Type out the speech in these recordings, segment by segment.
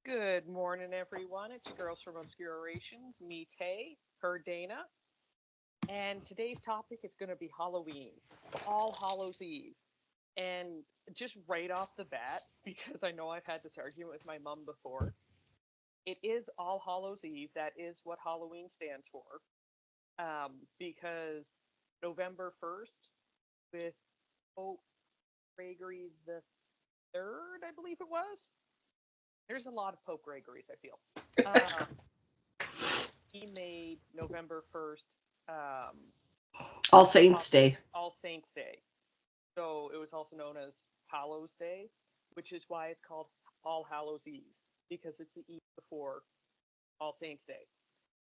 Good morning, everyone. It's your girls from Obscure Orations, me, Tay, her, Dana. And today's topic is going to be Halloween, All Hallows Eve. And just right off the bat, because I know I've had this argument with my mom before, it is All Hallows Eve. That is what Halloween stands for. Because November 1st, with Pope Gregory the Third, I believe it was. There's a lot of Pope Gregory's, I feel. Um, he made November 1st All Saints Day. All Saints Day. So it was also known as Hallows Day, which is why it's called All Hallows Eve, because it's the eve before All Saints Day.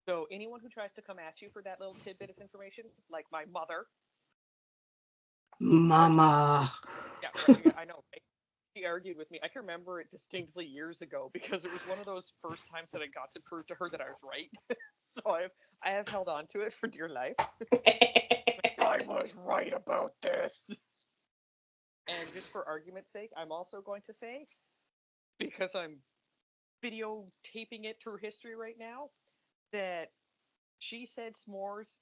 So anyone who tries to come at you for that little tidbit of information, like my mother, Mama. yeah, right, I know, right? She argued with me. I can remember it distinctly years ago because it was one of those first times that I got to prove to her that I was right. So I have held on to it for dear life. I was right about this. And just for argument's sake, I'm also going to say, because I'm videotaping it through history right now, that she said s'mores,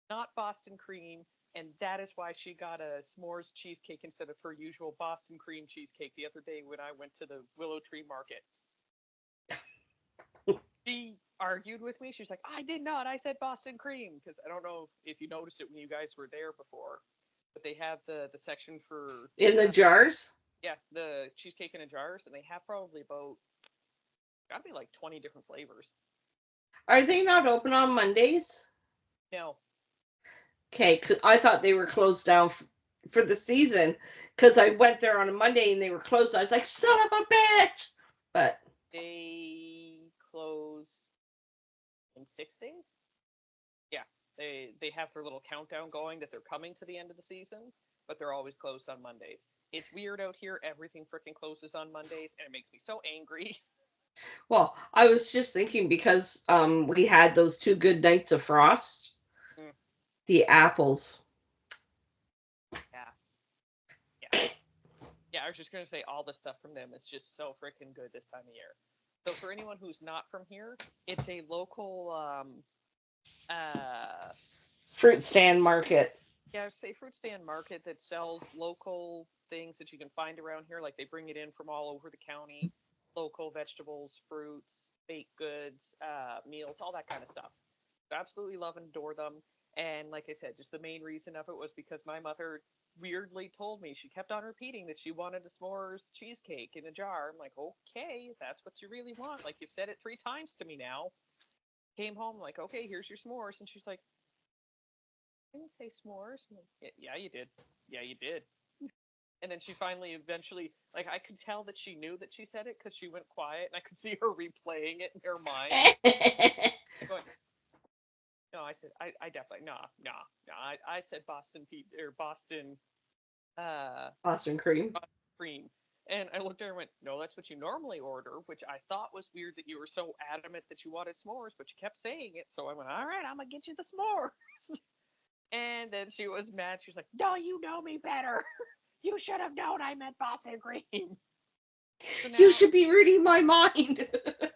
not Boston cream, and that is why she got a s'mores cheesecake instead of her usual Boston cream cheesecake the other day when I went to the Willow Tree Market. She argued with me. She's like, I did not. I said Boston cream. Because I don't know if you noticed it when you guys were there before, but they have the section for, In the jars? yeah, the cheesecake in the jars, and they have probably about, gotta be like 20 different flavors. Are they not open on Mondays? No, Okay, I thought they were closed down for the season because I went there on a Monday and they were closed. I was like, son of a bitch! But they close in 6 days. Yeah, they have their little countdown going that they're coming to the end of the season, but they're always closed on Mondays. It's weird out here. Everything freaking closes on Mondays, and it makes me so angry. well, I was just thinking because we had those 2 good nights of frost, Mm, the apples. yeah, yeah, yeah. I was just gonna say all the stuff from them is just so freaking good this time of year. So for anyone who's not from here, it's a local uh Fruit stand market. yeah, say fruit stand market that sells local things that you can find around here. Like they bring it in from all over the county, local vegetables, fruits, baked goods, meals, all that kind of stuff. Absolutely love and adore them. And like I said, just the main reason of it was because my mother weirdly told me she kept on repeating that she wanted a s'mores cheesecake in a jar. I'm like, okay, if that's what you really want. Like you've said it 3 times to me now. Came home like, okay, here's your s'mores, and she's like, I didn't say s'mores. I'm like, yeah, you did. Yeah, you did. And then she finally, eventually, like I could tell that she knew that she said it because she went quiet, and I could see her replaying it in her mind, going, "No, I said, I definitely, no, no, no. I said Boston or Boston, Boston cream. Boston cream." And I looked at her and went, "No, that's what you normally order," which I thought was weird that you were so adamant that you wanted s'mores, but you kept saying it. So I went, "All right, I'm gonna get you the s'mores." And then she was mad. She was like, "No, you know me better. You should have known I meant Boston cream." So You now should be reading my mind.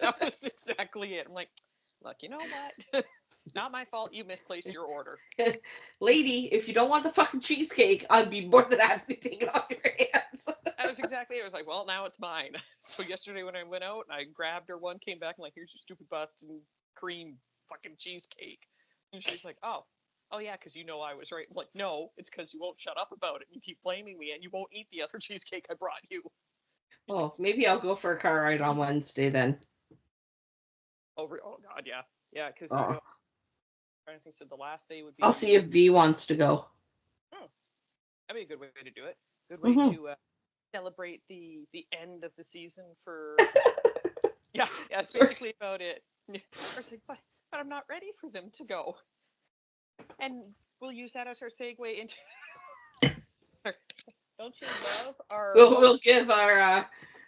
that was exactly it. I'm like, look, you know what? Not my fault. You misplaced your order. Lady, if you don't want the fucking cheesecake, I'd be more than happy to take it off your hands. That was exactly it. I was like, well, now it's mine. So yesterday when I went out, I grabbed her one, came back, and like, here's your stupid Boston cream fucking cheesecake. And she's like, oh yeah, because you know I was right. I'm like, no, it's because you won't shut up about it. You keep blaming me, and you won't eat the other cheesecake I brought you. She's like, Well, maybe I'll go for a car ride on Wednesday then. oh god, yeah, yeah, because Oh, I think so. The last day would I'll be, see if V wants to go. oh, that'd be a good way to do it. Good way Hmm. to celebrate the end of the season for yeah, yeah. It's basically about it. I was like, but I'm not ready for them to go, and we'll use that as our segue into. Don't you love our We'll give our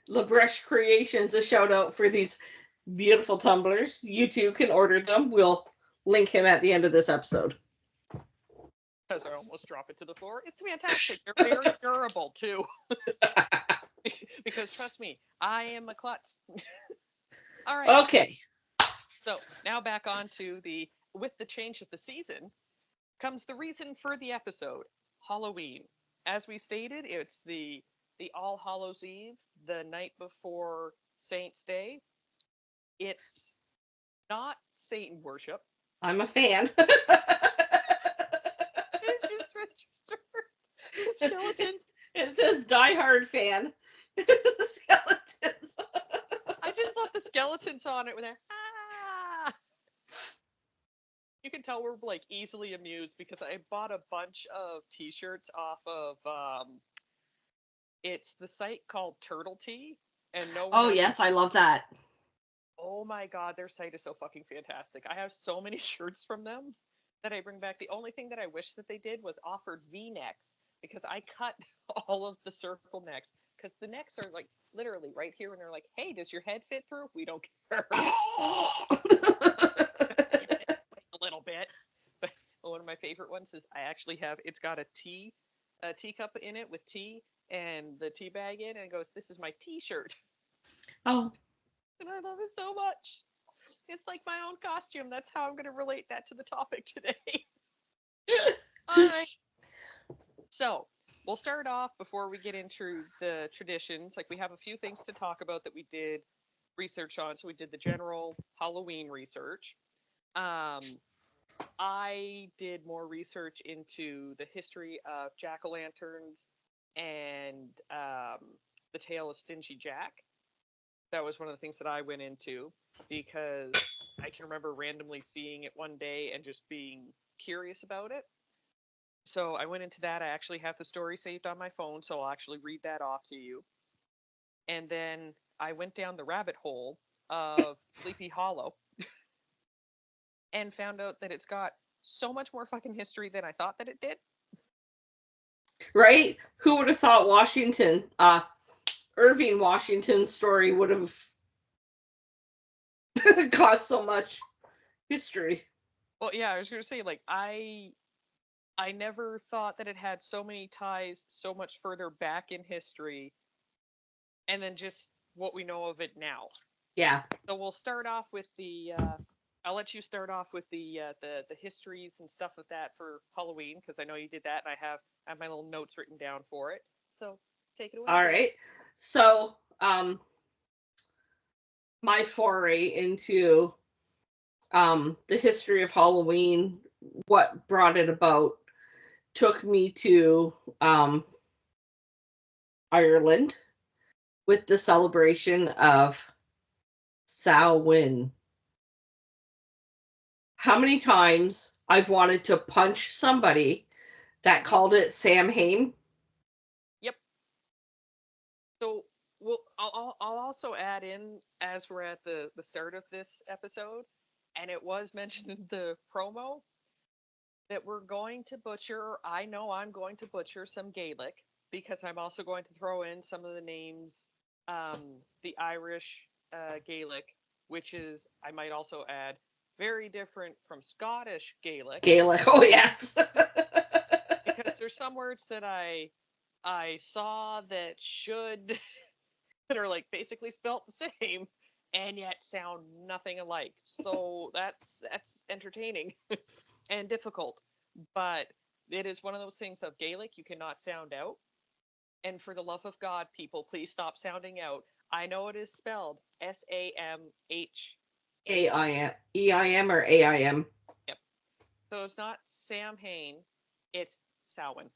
Labresh Creations a shout out for these beautiful tumblers. You too can order them. We'll link him at the end of this episode. as I almost drop it to the floor? It's fantastic. They're very durable too. Because trust me, I am a klutz. All right. Okay. So now back on to with the change of the season comes the reason for the episode, Halloween. As we stated, it's the All Hallows Eve, the night before Saints Day. It's not Satan worship. I'm a fan. It's just Richard. The skeletons. It says Die Hard fan. The skeletons. I just love the skeletons on it when they're ah. You can tell we're like easily amused because I bought a bunch of T-shirts off of it's the site called Turtle Tea, and no one. Oh yes, I love that. Oh my god, their site is so fucking fantastic. I have so many shirts from them that I bring back. The only thing that I wish that they did was offered V-necks because I cut all of the circle necks because the necks are like literally right here and they're like, hey, does your head fit through? We don't care. A little bit. But one of my favorite ones is I actually have it's got a teacup in it with tea and the tea bag in and it goes, this is my t-shirt. Oh. And I love it so much. It's like my own costume. That's how I'm going to relate that to the topic today. All right. So we'll start off before we get into the traditions. Like we have a few things to talk about that we did research on. So we did the general Halloween research. I did more research into the history of jack-o'-lanterns and the tale of Stingy Jack. That was one of the things that I went into because I can remember randomly seeing it one day and just being curious about it. So I went into that. I actually have the story saved on my phone, so I'll actually read that off to you. And then I went down the rabbit hole of Sleepy Hollow and found out that it's got so much more fucking history than I thought that it did. Right? Who would have thought Irving Washington's story would have got so much history? Well, yeah, I was going to say, like, I never thought that it had so many ties so much further back in history and then just what we know of it now. Yeah. So we'll start off with I'll let you start off with the histories and stuff of that for Halloween because I know you did that and I have my little notes written down for it. So take it away. All right. So, my foray into the history of Halloween, what brought it about, took me to Ireland with the celebration of Samhain. How many times I've wanted to punch somebody that called it Samhain? Yep. So I'll also add in as we're at the start of this episode, and it was mentioned in the promo that we're going to butcher, or I know I'm going to butcher some Gaelic because I'm also going to throw in some of the names, the Irish Gaelic, which is, I might also add, very different from Scottish Gaelic. Gaelic, oh yes. Because there's some words that I saw that should, that are like basically spelt the same and yet sound nothing alike. So that's entertaining and difficult. But it is one of those things of Gaelic you cannot sound out. And for the love of God, people, please stop sounding out. I know it is spelled Samh. AIM. EIM or AIM? Yep. So it's not Samhain, it's Samhain.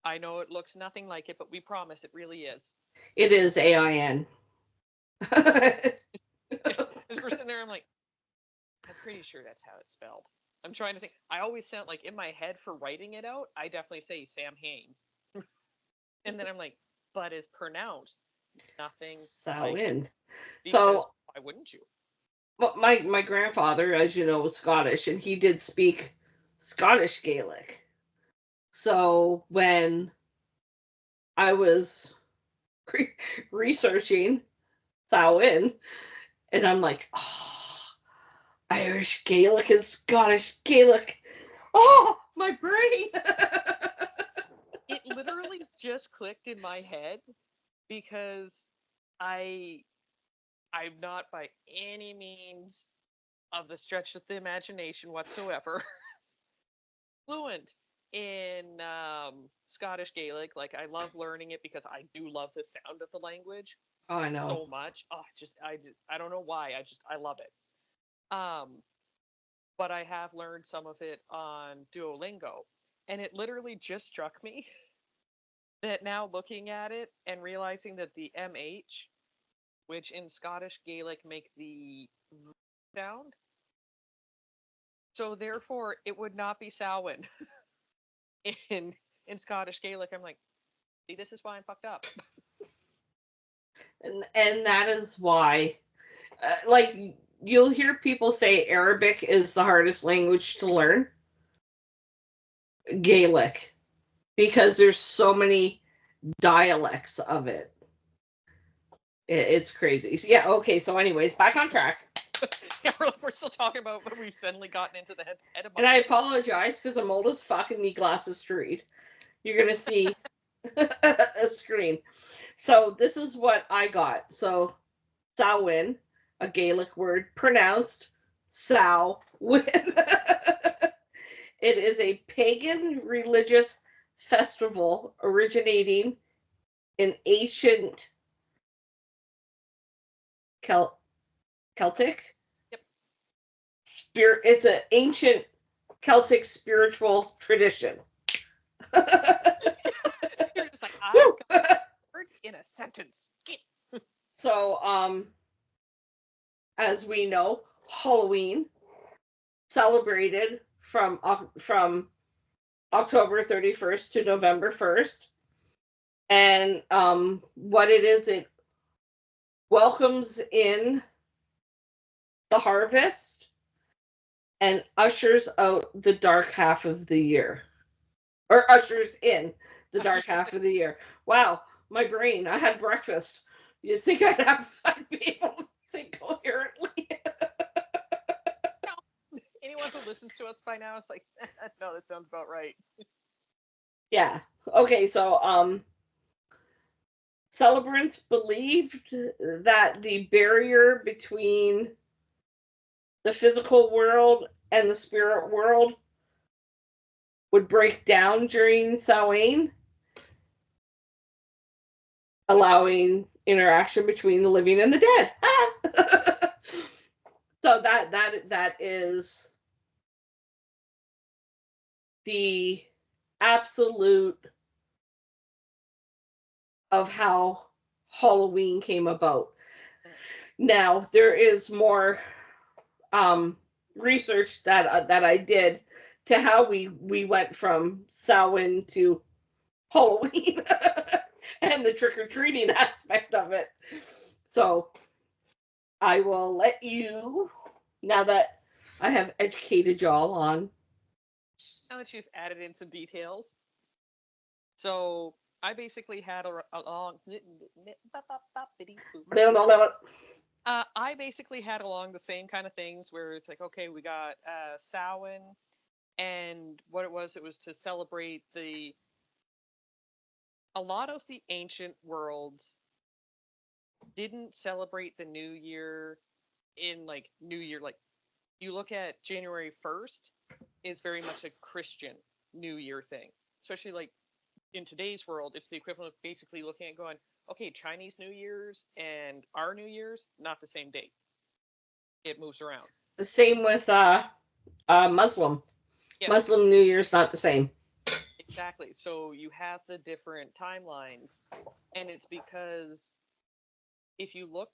I know it looks nothing like it, but we promise it really is. It is AIN. As we're sitting there, I'm like, I'm pretty sure that's how it's spelled. I'm trying to think. I always sound like in my head for writing it out, I definitely say Samhain. And then I'm like, but is pronounced nothing Samhain. like it. So why wouldn't you? Well, my grandfather, as you know, was Scottish, and he did speak Scottish Gaelic. So when I was researching Samhain, and I'm like, oh, Irish Gaelic and Scottish Gaelic. Oh, my brain. It literally just clicked in my head because I I'm not by any means of the stretch of the imagination whatsoever fluent in Scottish Gaelic. Like I love learning it because I do love the sound of the language Oh, I know. so much. Oh, I don't know why. I love it. Um, but I have learned some of it on Duolingo, and it literally just struck me that now looking at it and realizing that the MH, which in Scottish Gaelic make the sound, so therefore it would not be Samhain in in Scottish Gaelic. I'm like, see, this is why I'm fucked up. And that is why, like, you'll hear people say Arabic is the hardest language to learn. Gaelic, because there's so many dialects of it. It's crazy. So, yeah. Okay. So, anyways, back on track. Yeah, we're still talking about when we've suddenly gotten into the head of And I apologize because I'm old as fuck and need glasses to read. You're gonna see a screen. So this is what I got. So Samhain, a Gaelic word pronounced Samhain. It is a pagan religious festival originating in ancient Celtic. Yep. It's an ancient Celtic spiritual tradition. You're just like, I got a word in a sentence. So, as we know, Halloween celebrated from October 31st to November 1st. And what it is, it welcomes in the harvest and ushers out the dark half of the year. Or ushers in the dark half of the year. Wow, my brain. I had breakfast. You'd think I'd be able to think coherently. Anyone who listens to us by now is like, no, that sounds about right. Yeah. Okay, so celebrants believed that the barrier between the physical world and the spirit world would break down during Samhain, allowing interaction between the living and the dead. So that is the absolute of how Halloween came about. Now there is more research that I did to how we went from Samhain to Halloween and the trick or treating aspect of it. So I will let you, now that I have educated y'all on. Now that you've added in some details, so I basically had a long. I basically had along the same kind of things where it's like, okay, we got Samhain, and what it was to celebrate a lot of the ancient worlds didn't celebrate the new year in like new year. Like you look at January 1st is very much a Christian new year thing, especially like in today's world, it's the equivalent of basically looking at going, okay, Chinese New Year's and our New Year's, not the same date. It moves around. The same with Muslim. Yeah, Muslim New Year's not the same. exactly. So you have the different timelines, and it's because if you look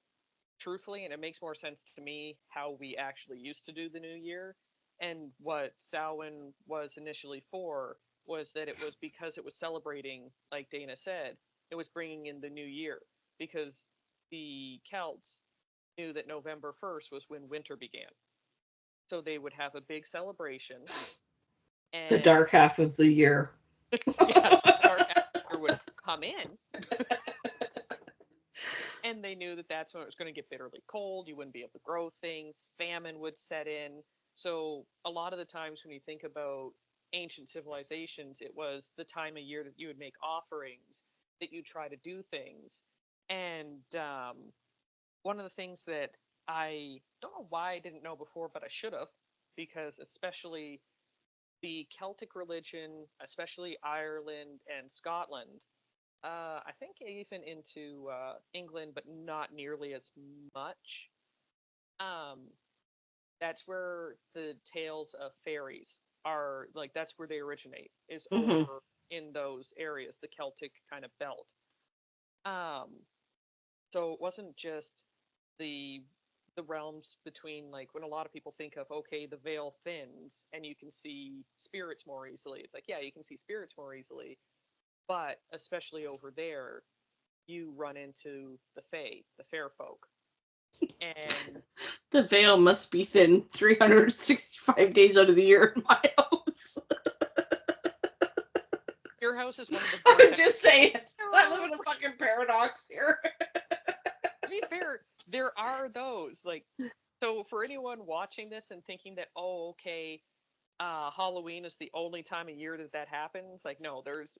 truthfully, and it makes more sense to me how we actually used to do the new year, and what Samhain was initially for was that it was because it was celebrating, like Dana said, it was bringing in the new year because the Celts knew that November 1st was when winter began. So they would have a big celebration, The and dark half of the year. yeah, the dark after would come in, and they knew that that's when it was going to get bitterly cold. You wouldn't be able to grow things. Famine would set in. So a lot of the times when you think about ancient civilizations, it was the time of year that you would make offerings, that you try to do things, and one of the things that I don't know why I didn't know before, but I should have, because especially the Celtic religion, especially Ireland and Scotland, I think even into England, but not nearly as much. Um, that's where the tales of fairies are, like, that's where they originate, is Hmm. over in those areas, the Celtic kind of belt. Um, so it wasn't just the the realms between, like, when a lot of people think of, okay, the veil thins and you can see spirits more easily. It's like, yeah, you can see spirits more easily, but especially over there, you run into the fae, the fair folk. And The veil must be thin 365 days out of the year in my house. your house is one of the I'm vortex. just saying. I live in a fucking paradox here. To be fair, there are those, like, so for anyone watching this and thinking that, oh, okay, Halloween is the only time of year that that happens, like, no, there's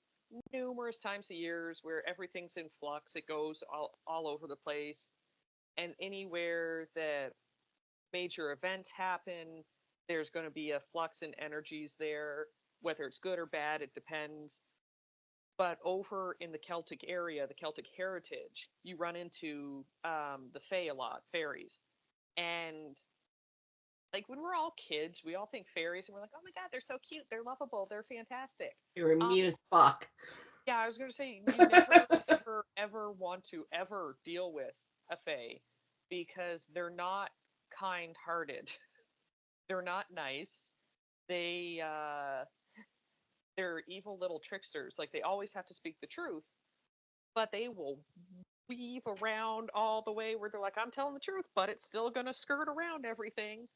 numerous times of years where everything's in flux. It goes all over the place, and anywhere that major events happen, there's going to be a flux in energies there, whether it's good or bad, it depends. But over in the Celtic area, the Celtic heritage, you run into the Fae a lot, fairies. And like when we're all kids, we all think fairies and we're like, oh my God, they're so cute, they're lovable, they're fantastic. You're Um, mean as fuck. yeah, I was going to say, you never, ever, ever want to ever deal with a Fae because they're not kind hearted. They're not nice. They, they're evil little tricksters. Like they always have to speak the truth, but they will weave around all the way where they're like, I'm telling the truth, but it's still gonna skirt around everything.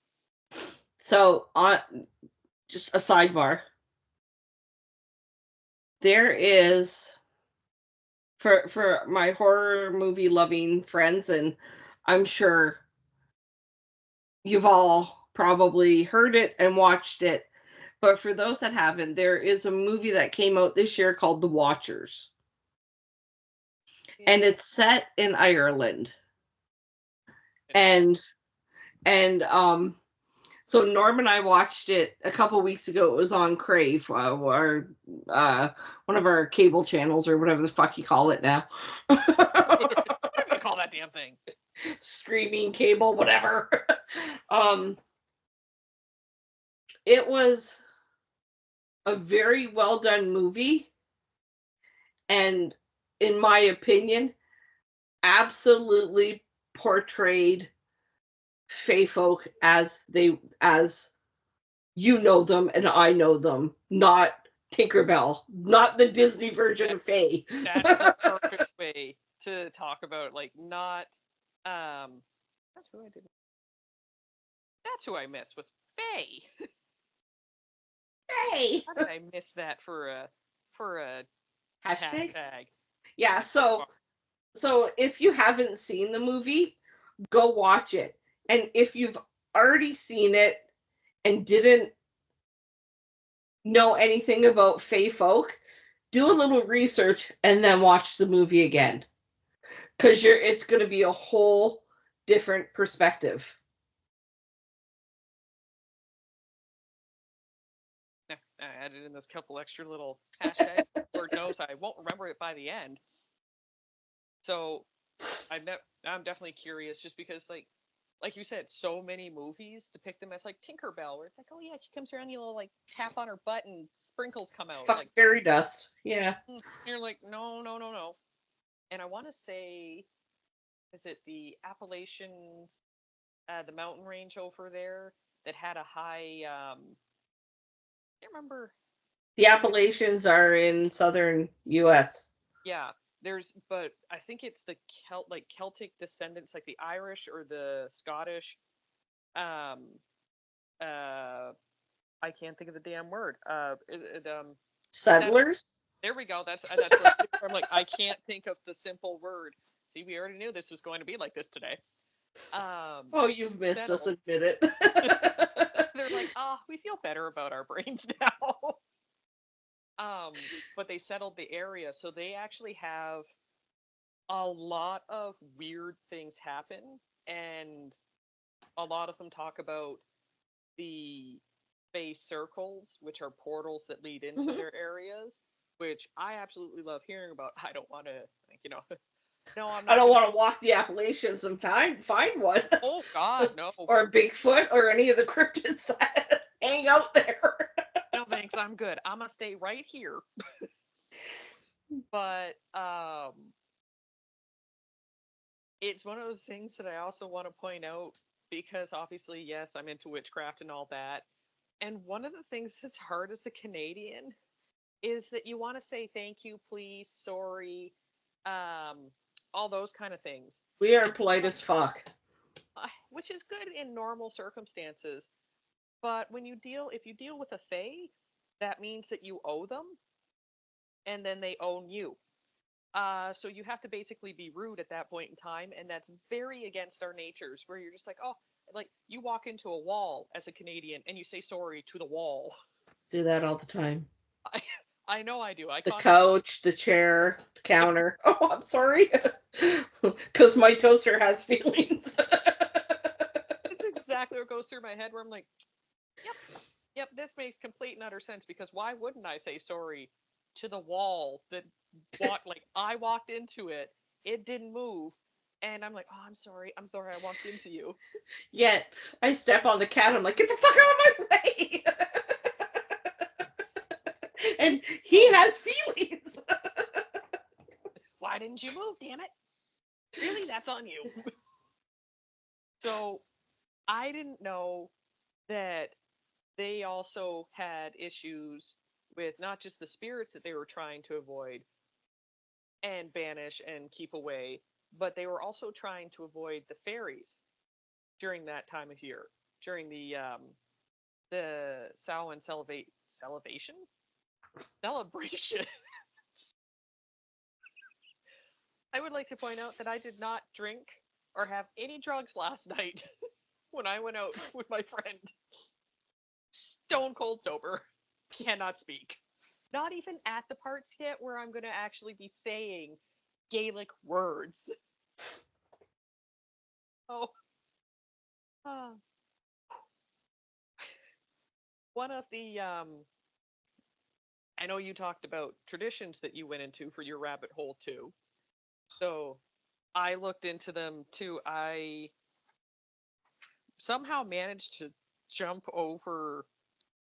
So, on just a sidebar, there is for my horror movie loving friends, and I'm sure you've all probably heard it and watched it. But for those that haven't, there is a movie that came out this year called The Watchers, and Yeah. it's set in Ireland. And and so Norm and I watched it a couple weeks ago. It was on Crave, uh, one of our cable channels or whatever the fuck you call it now. Whatever you call that damn thing. Streaming cable, whatever. um, it was a very well done movie, and in my opinion, absolutely portrayed Fae folk as you know them and I know them, not Tinkerbell, not the Disney version That of Fae. that's the perfect way to talk about, like, not that's who I did. That's who I missed was Faye. Hey, How did I miss that for a hashtag. hashtag? Yeah, so if you haven't seen the movie, go watch it. And if you've already seen it and didn't know anything about Fae folk, do a little research and then watch the movie again. Because it's going to be a whole different perspective. Yeah, I added in those couple extra little hashtags. Lord knows I won't remember it by the end. So I'm definitely curious, just because, like you said, so many movies depict them as like Tinkerbell, where it's like, oh yeah, she comes around, you little, like, tap on her butt and sprinkles come out. Fuck Like, fairy dust. Yeah. you're like, no, no, no, no. And I want to say, is it the Appalachians, the mountain range over there that had a high? I can't remember. The Appalachians are in southern US. Yeah, but I think it's the Celtic descendants, like the Irish or the Scottish. Um, uh, I can't think of the damn word. That Settlers? there we go. That's what I'm like. I can't think of the simple word. See, we already knew this was going to be like this today. Oh, you've missed us, Settled. admit it. They're like, oh, we feel better about our brains now. But they settled the area, so they actually have a lot of weird things happen, and a lot of them talk about the space circles, which are portals that lead into Mhm. their areas, which I absolutely love hearing about. I don't want to, no, I'm I not don't going to. want to walk the Appalachians and find one, Oh, God, no. or Bigfoot, or any of the cryptids that hang out there. No, thanks. I'm good. I'm going to stay right here. But it's one of those things that I also want to point out because obviously, yes, I'm into witchcraft and all that. And one of the things that's hard as a Canadian is that you want to say thank you, please, sorry, um, all those kind of things. We are And polite as fuck. which is good in normal circumstances. But if you deal with a fae, that means that you owe them, and then they own you. So you have to basically be rude at that point in time, and that's very against our natures. Where you're just like, oh, like you walk into a wall as a Canadian and you say sorry to the wall. Do that all the time. I, I know I do. I The constantly. couch, the chair, the counter. Oh, I'm sorry. Because my toaster has feelings. It's exactly what goes through my head. Where I'm like, yep, yep, this makes complete and utter sense because why wouldn't I say sorry to the wall that walked like I walked into it, it didn't move, and I'm like, oh, I'm sorry, I walked into you. Yet, I step on the cat, I'm like, get the fuck out of my way! And he Oh, has feelings. why didn't you move? Damn it! Really, that's on you. So I didn't know that they also had issues with not just the spirits that they were trying to avoid and banish and keep away, but they were also trying to avoid the fairies during that time of year, during the Samhain celebration. I would like to point out that I did not drink or have any drugs last night when I went out with my friend. Stone cold sober, cannot speak. Not even at the parts yet where I'm going to actually be saying Gaelic words. Oh, uh, one of the I know you talked about traditions that you went into for your rabbit hole too. So I looked into them too. I somehow managed to jump over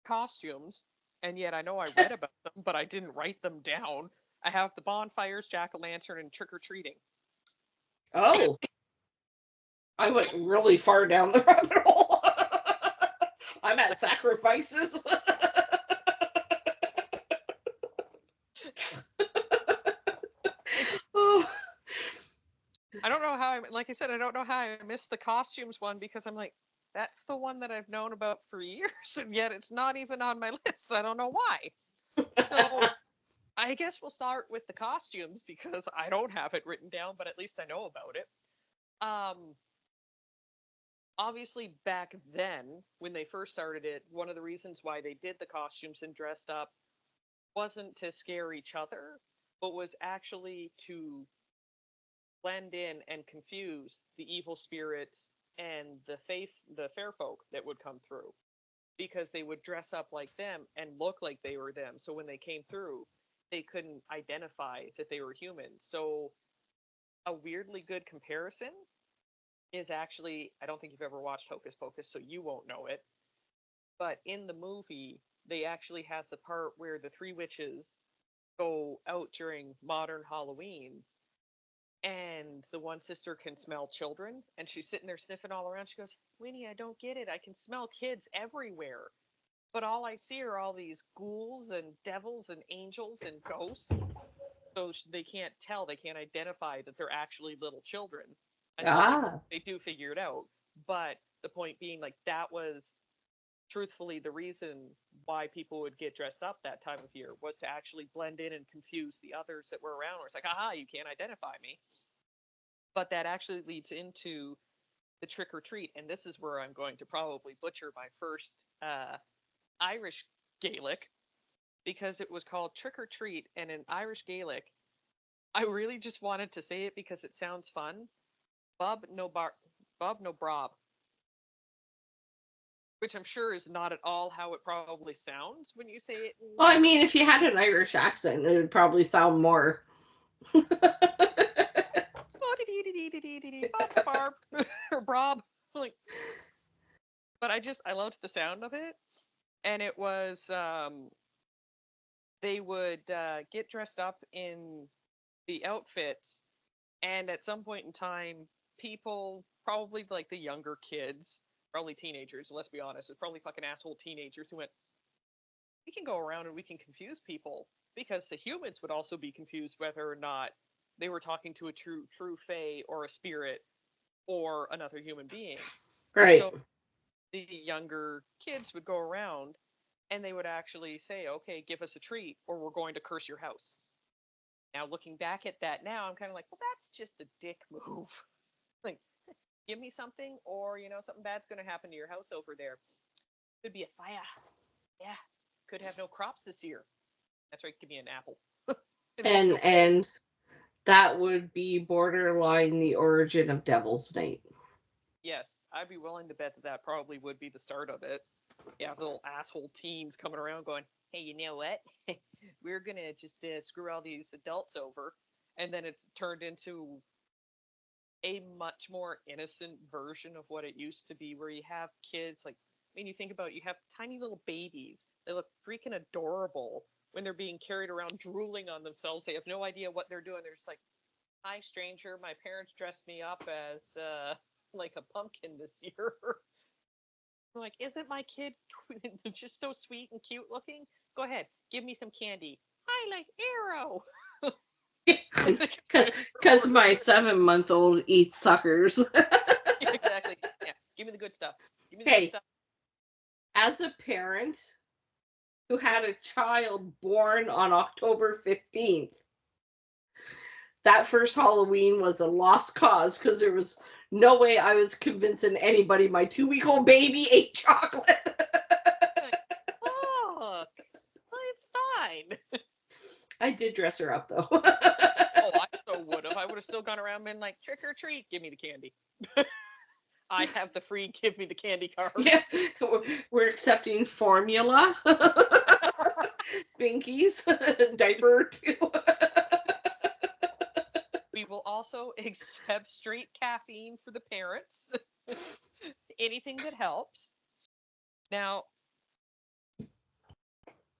costumes, and yet I know I read about them, but I didn't write them down. I have the bonfires, jack o' lantern, and trick or treating. Oh, I went really far down the rabbit hole. I'm at sacrifices. Oh, I don't know how like I said, I don't know how I missed the costumes one because I'm like, that's the one that I've known about for years, and yet it's not even on my list. I don't know why. So I guess we'll start with the costumes because I don't have it written down, but at least I know about it. Um, Obviously, back then, when they first started it, one of the reasons why they did the costumes and dressed up wasn't to scare each other, but was actually to blend in and confuse the evil spirits and the fair folk that would come through because they would dress up like them and look like they were them. So when they came through, they couldn't identify that they were human. So a weirdly good comparison is actually, I don't think you've ever watched Hocus Pocus, so you won't know it. But in the movie, they actually have the part where the three witches go out during modern Halloween and the one sister can smell children and she's sitting there sniffing all around. She goes, Winnie, I don't get it. I can smell kids everywhere. But all I see are all these ghouls and devils and angels and ghosts. So they can't tell, they can't identify that they're actually little children until ah, they do figure it out. But the point being, like, that was truthfully the reason why people would get dressed up that time of year was to actually blend in and confuse the others that were around. Where it's like, aha, you can't identify me. But that actually leads into the trick or treat, and this is where I'm going to probably butcher my first Irish Gaelic because it was called trick or treat, and in Irish Gaelic, I really just wanted to say it because it sounds fun. Bub no bar, Bub no brob, which I'm sure is not at all how it probably sounds when you say it. Well, I mean, if you had an Irish accent, it would probably sound more. Barb or Brob, like. But I loved the sound of it, and it was they would get dressed up in the outfits, and at some point in time, people, probably like the younger kids, probably teenagers, let's be honest, it's probably fucking asshole teenagers who went, we can go around and we can confuse people, because the humans would also be confused whether or not they were talking to a true fae or a spirit or another human being. Right. So the younger kids would go around and they would actually say, okay, give us a treat or we're going to curse your house. Now, looking back at that now, I'm kind of like, well, that's just a dick move. Like, give me something, or, something bad's going to happen to your house over there. Could be a fire. Yeah. Could have no crops this year. That's right. Give me an apple. and that would be borderline the origin of Devil's Night. Yes. I'd be willing to bet that probably would be the start of it. Yeah, little asshole teens coming around going, hey, you know what? We're going to just screw all these adults over. And then it's turned into a much more innocent version of what it used to be, where you have kids, like, I mean, you think about it, you have tiny little babies. They look freaking adorable when they're being carried around drooling on themselves. They have no idea what they're doing. They're just like, hi, stranger. My parents dressed me up as like a pumpkin this year. I'm like, isn't my kid just so sweet and cute looking? Go ahead, give me some candy. I like Arrow. Because my 7-month-old eats suckers. Exactly. Yeah, give me the good stuff. Give me the Hey, good stuff. As a parent who had a child born on October 15th, that first Halloween was a lost cause, because there was no way I was convincing anybody my 2-week-old baby ate chocolate. Oh, well, it's fine. I did dress her up, though. Oh, I so would have. I would have still gone around and been like, trick or treat, give me the candy. I have the free give me the candy card. Yeah, we're accepting formula, binkies, diaper too. We will also accept straight caffeine for the parents. Anything that helps. Now,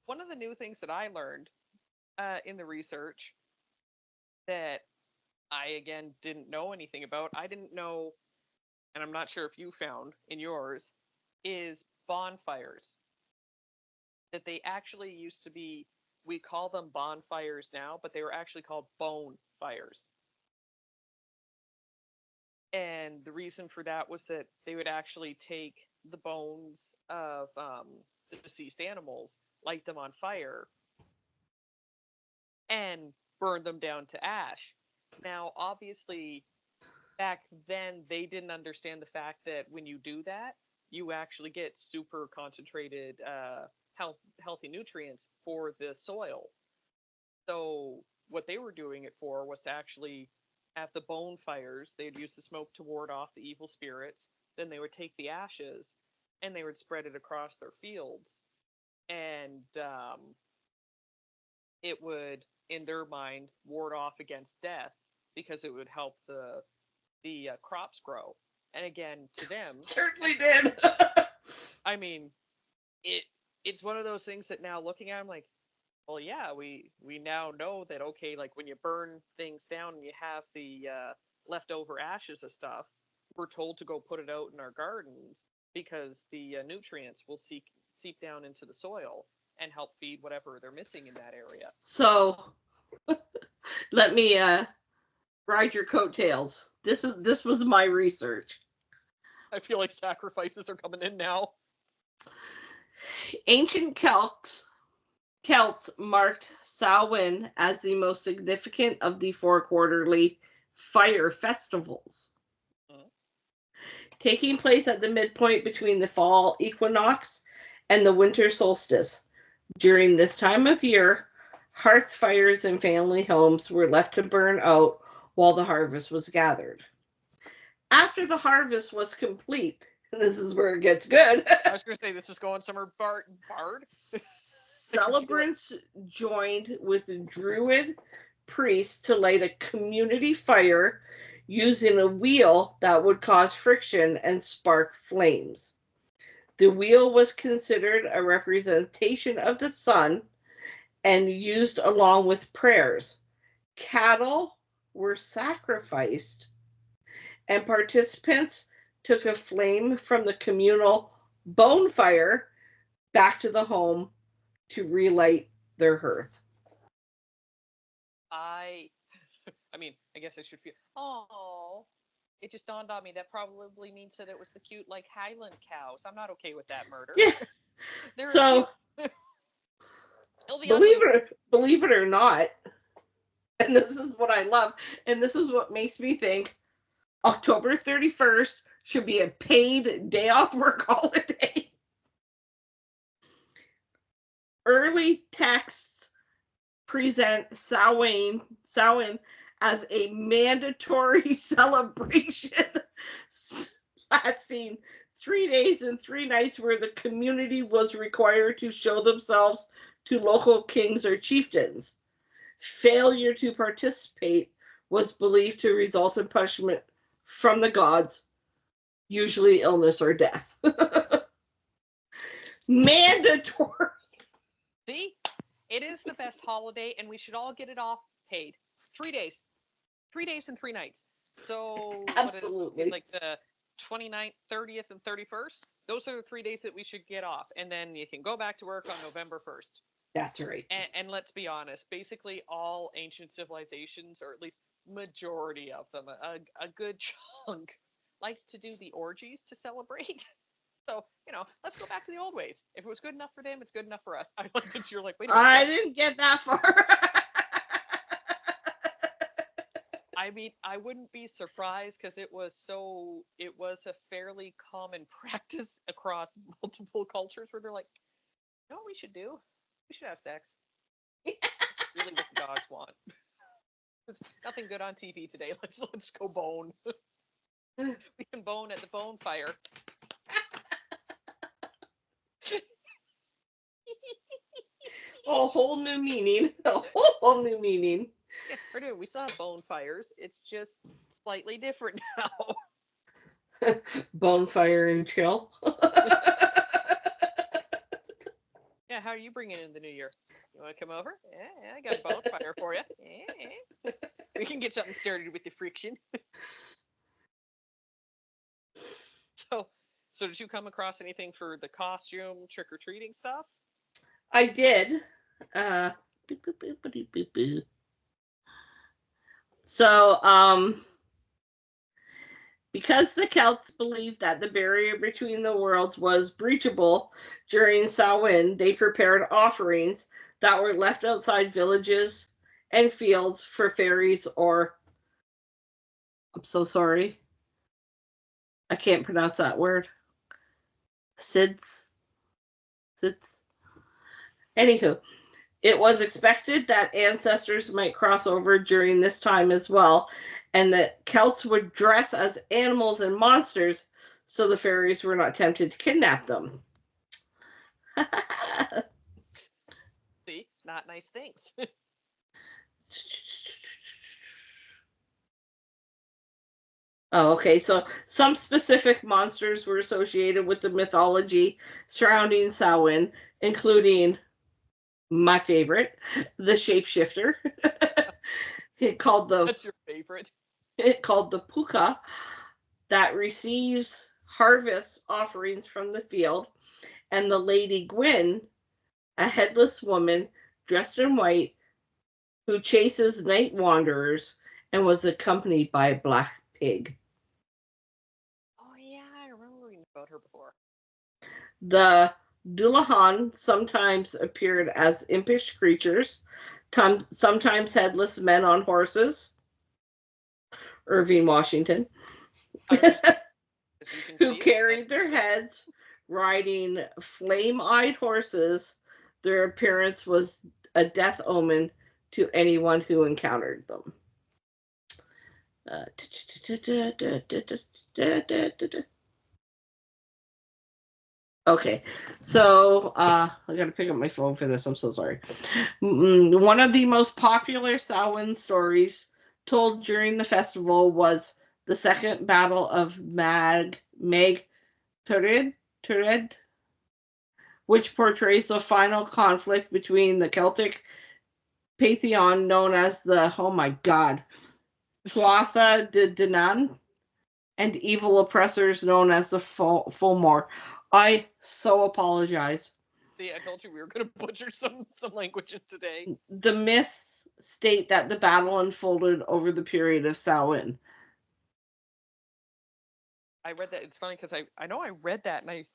one of the new things that I learned in the research that I, again, didn't know anything about, I didn't know, and I'm not sure if you found in yours, is bonfires. That they actually used to be, we call them bonfires now, but they were actually called bone fires. And the reason for that was that they would actually take the bones of the deceased animals, light them on fire, and burn them down to ash. Now, obviously, back then, they didn't understand the fact that when you do that, you actually get super concentrated healthy nutrients for the soil. So what they were doing it for was to actually have the bone fires. They'd use the smoke to ward off the evil spirits. Then they would take the ashes and they would spread it across their fields. And it would, in their mind, ward off against death, because it would help the crops grow. And again, to them, certainly did. I mean, it's one of those things that now looking at, I'm like, well, yeah, we now know that, okay, like when you burn things down and you have the leftover ashes of stuff, we're told to go put it out in our gardens, because the nutrients will seep down into the soil and help feed whatever they're missing in that area. So let me ride your coattails. This was my research. I feel like sacrifices are coming in now. Ancient Celts marked Samhain as the most significant of the 4 quarterly fire festivals, taking place at the midpoint between the fall equinox and the winter solstice. During this time of year, Hearth fires in family homes were left to burn out while the harvest was gathered. After the harvest was complete, and this is where it gets good. I was going to say, this is going somewhere Bard. Celebrants joined with Druid priests to light a community fire using a wheel that would cause friction and spark flames. The wheel was considered a representation of the sun and used along with prayers. Cattle were sacrificed, and participants took a flame from the communal bonfire back to the home to relight their hearth. I mean, I guess I should feel. Oh, it just dawned on me that probably means that it was the cute, like, Highland cows. I'm not okay with that murder. Yeah. So, believe it or not, and this is what I love, and this is what makes me think October 31st should be a paid day off work holiday. Early texts present Samhain as a mandatory celebration lasting 3 days and 3 nights, where the community was required to show themselves to local kings or chieftains. Failure to participate was believed to result in punishment from the gods, usually illness or death. Mandatory. See, it is the best holiday, and we should all get it off paid. 3 days. 3 days and 3 nights. So, absolutely. Like the 29th, 30th, and 31st? Those are the 3 days that we should get off. And then you can go back to work on November 1st. That's right. And let's be honest, basically all ancient civilizations, or at least majority of them, a good chunk, likes to do the orgies to celebrate. So, let's go back to the old ways. If it was good enough for them, it's good enough for us. I like that you're like, wait a minute. I didn't get that far. I mean, I wouldn't be surprised, because it was a fairly common practice across multiple cultures, where they're like, you know what we should do? We should have sex. Really what the gods want. There's nothing good on TV today. Let's go bone. We can bone at the bonfire. A whole new meaning. A whole new meaning. Yeah, we're doing. We still have bonfires. It's just slightly different now. Bonfire and chill. Yeah, how are you bringing in the new year? You want to come over? Yeah, I got a bonfire for you. Yeah. We can get something started with the friction. So did you come across anything for the costume trick-or-treating stuff? I did. So, because the Celts believed that the barrier between the worlds was breachable during Samhain, they prepared offerings that were left outside villages and fields for fairies, or, I'm so sorry, I can't pronounce that word. Sids. Anywho, it was expected that ancestors might cross over during this time as well, and that Celts would dress as animals and monsters so the fairies were not tempted to kidnap them. See, not nice things. Oh, okay. So some specific monsters were associated with the mythology surrounding Samhain, including my favorite, the shapeshifter. That's your favorite. Called the puka, that receives harvest offerings from the field, and the Lady Gwyn, a headless woman dressed in white who chases night wanderers and was accompanied by a black pig. Oh yeah, I remember reading about her before. The Dullahan sometimes appeared as impish creatures, sometimes headless men on horses. Irving Washington. Who carried their heads, riding flame-eyed horses. Their appearance was a death omen to anyone who encountered them. Okay, so I gotta pick up my phone for this. I'm so sorry. One of the most popular Samhain stories told during the festival was the Second Battle of Mag Turid, which portrays the final conflict between the Celtic pantheon known as the Tuatha de Danann and evil oppressors known as the Fomor. I so apologize. See, I told you we were going to butcher some languages today. The myths state that the battle unfolded over the period of Samhain. I read that. It's funny because I know I read that and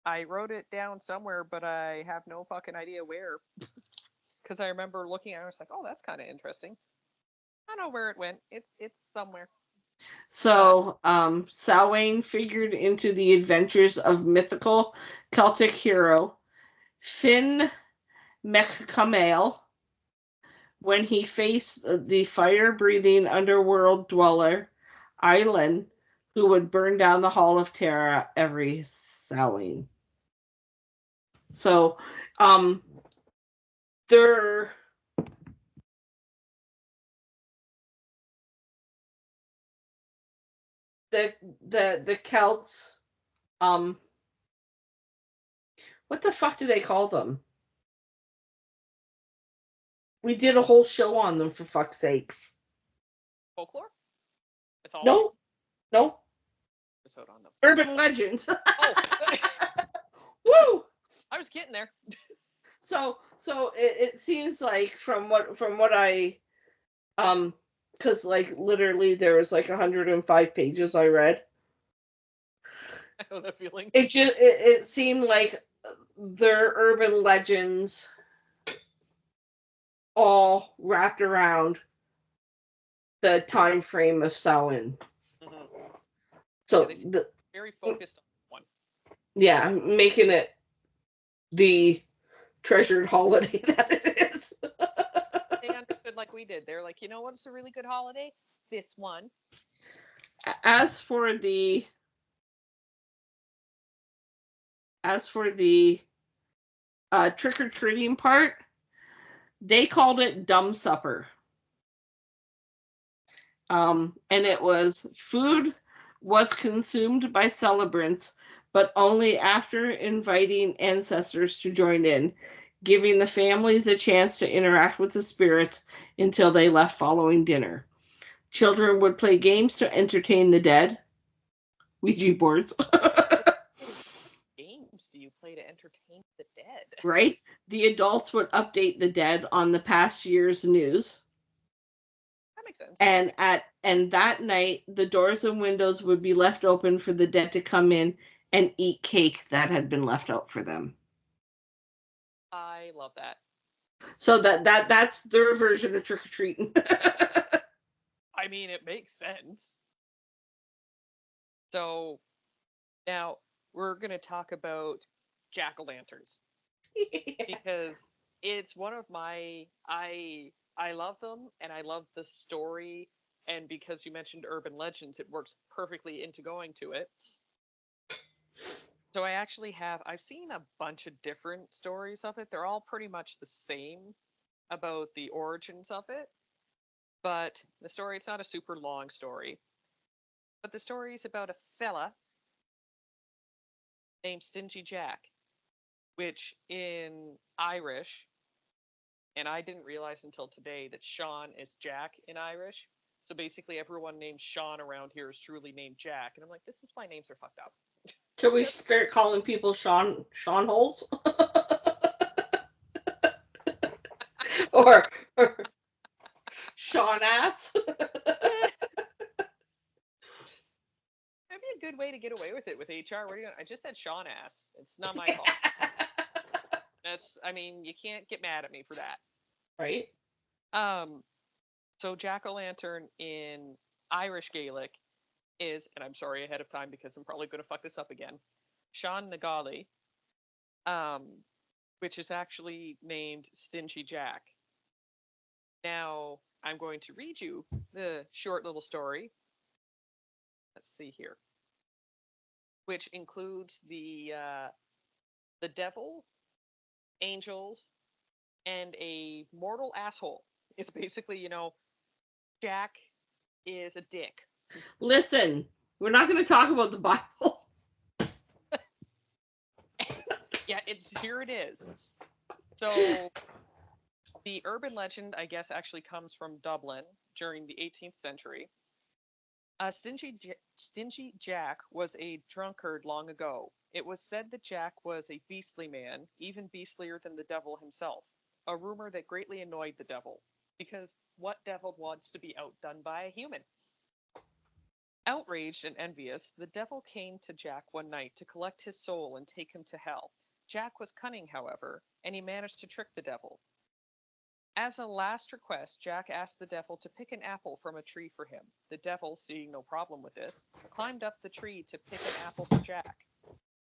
I wrote it down somewhere, but I have no fucking idea where. Because I remember looking at it, I was like, oh, that's kind of interesting. I don't know where it went. It's somewhere. So, Samhain figured into the adventures of mythical Celtic hero Finn MacCamhail when he faced the fire-breathing underworld dweller Eileen, who would burn down the Hall of Terra every Samhain. So, they're the Celts, what the fuck do they call them? We did a whole show on them, for fuck's sakes. Folklore? Mythology? No. Episode on them. Urban legends. Oh. Woo! I was getting there. So it seems like from what I because like literally there was like 105 pages I read. I know that feeling. It seemed like their urban legends all wrapped around the time frame of Samhain. Mm-hmm. So yeah, very focused on one. Yeah, making it the treasured holiday that it is. They understood like we did. They're like, you know what's a really good holiday? This one. As for the trick-or-treating part, they called it dumb supper. And it was food was consumed by celebrants, but only after inviting ancestors to join in, giving the families a chance to interact with the spirits until they left following dinner. Children would play games to entertain the dead. Ouija boards. Games do you play to entertain the dead? Right? The adults would update the dead on the past year's news. That makes sense. And that night, the doors and windows would be left open for the dead to come in and eat cake that had been left out for them. I love that. So that's their version of trick-or-treating. I mean, it makes sense. So now we're going to talk about jack-o'-lanterns. Because it's one of my I love them and I love the story, and because you mentioned urban legends, it works perfectly into going to it. So I've seen a bunch of different stories of it. They're all pretty much the same about the origins of it. But the story, it's not a super long story. But the story is about a fella named Stingy Jack, which in Irish, and I didn't realize until today that Sean is Jack in Irish. So basically everyone named Sean around here is truly named Jack. And I'm like, this is why names are fucked up. Should we start calling people Sean holes? or Sean ass? That'd be a good way to get away with it with HR. I just said Sean ass. It's not my fault. You can't get mad at me for that. Right? So jack-o'-lantern in Irish Gaelic is, and I'm sorry ahead of time because I'm probably going to fuck this up again, Sean Nagali. which is actually named Stingy Jack. Now, I'm going to read you the short little story. Let's see here, which includes the devil, angels, and a mortal asshole. It's basically, Jack is a dick. Listen, we're not going to talk about the Bible. Yeah, here it is. So the urban legend, I guess, actually comes from Dublin during the 18th century. Stingy Jack was a drunkard long ago. It was said that Jack was a beastly man, even beastlier than the devil himself. A rumor that greatly annoyed the devil, because what devil wants to be outdone by a human? Outraged and envious, the devil came to Jack one night to collect his soul and take him to hell. Jack was cunning, however, and he managed to trick the devil. As a last request, Jack asked the devil to pick an apple from a tree for him. The devil, seeing no problem with this, climbed up the tree to pick an apple for Jack.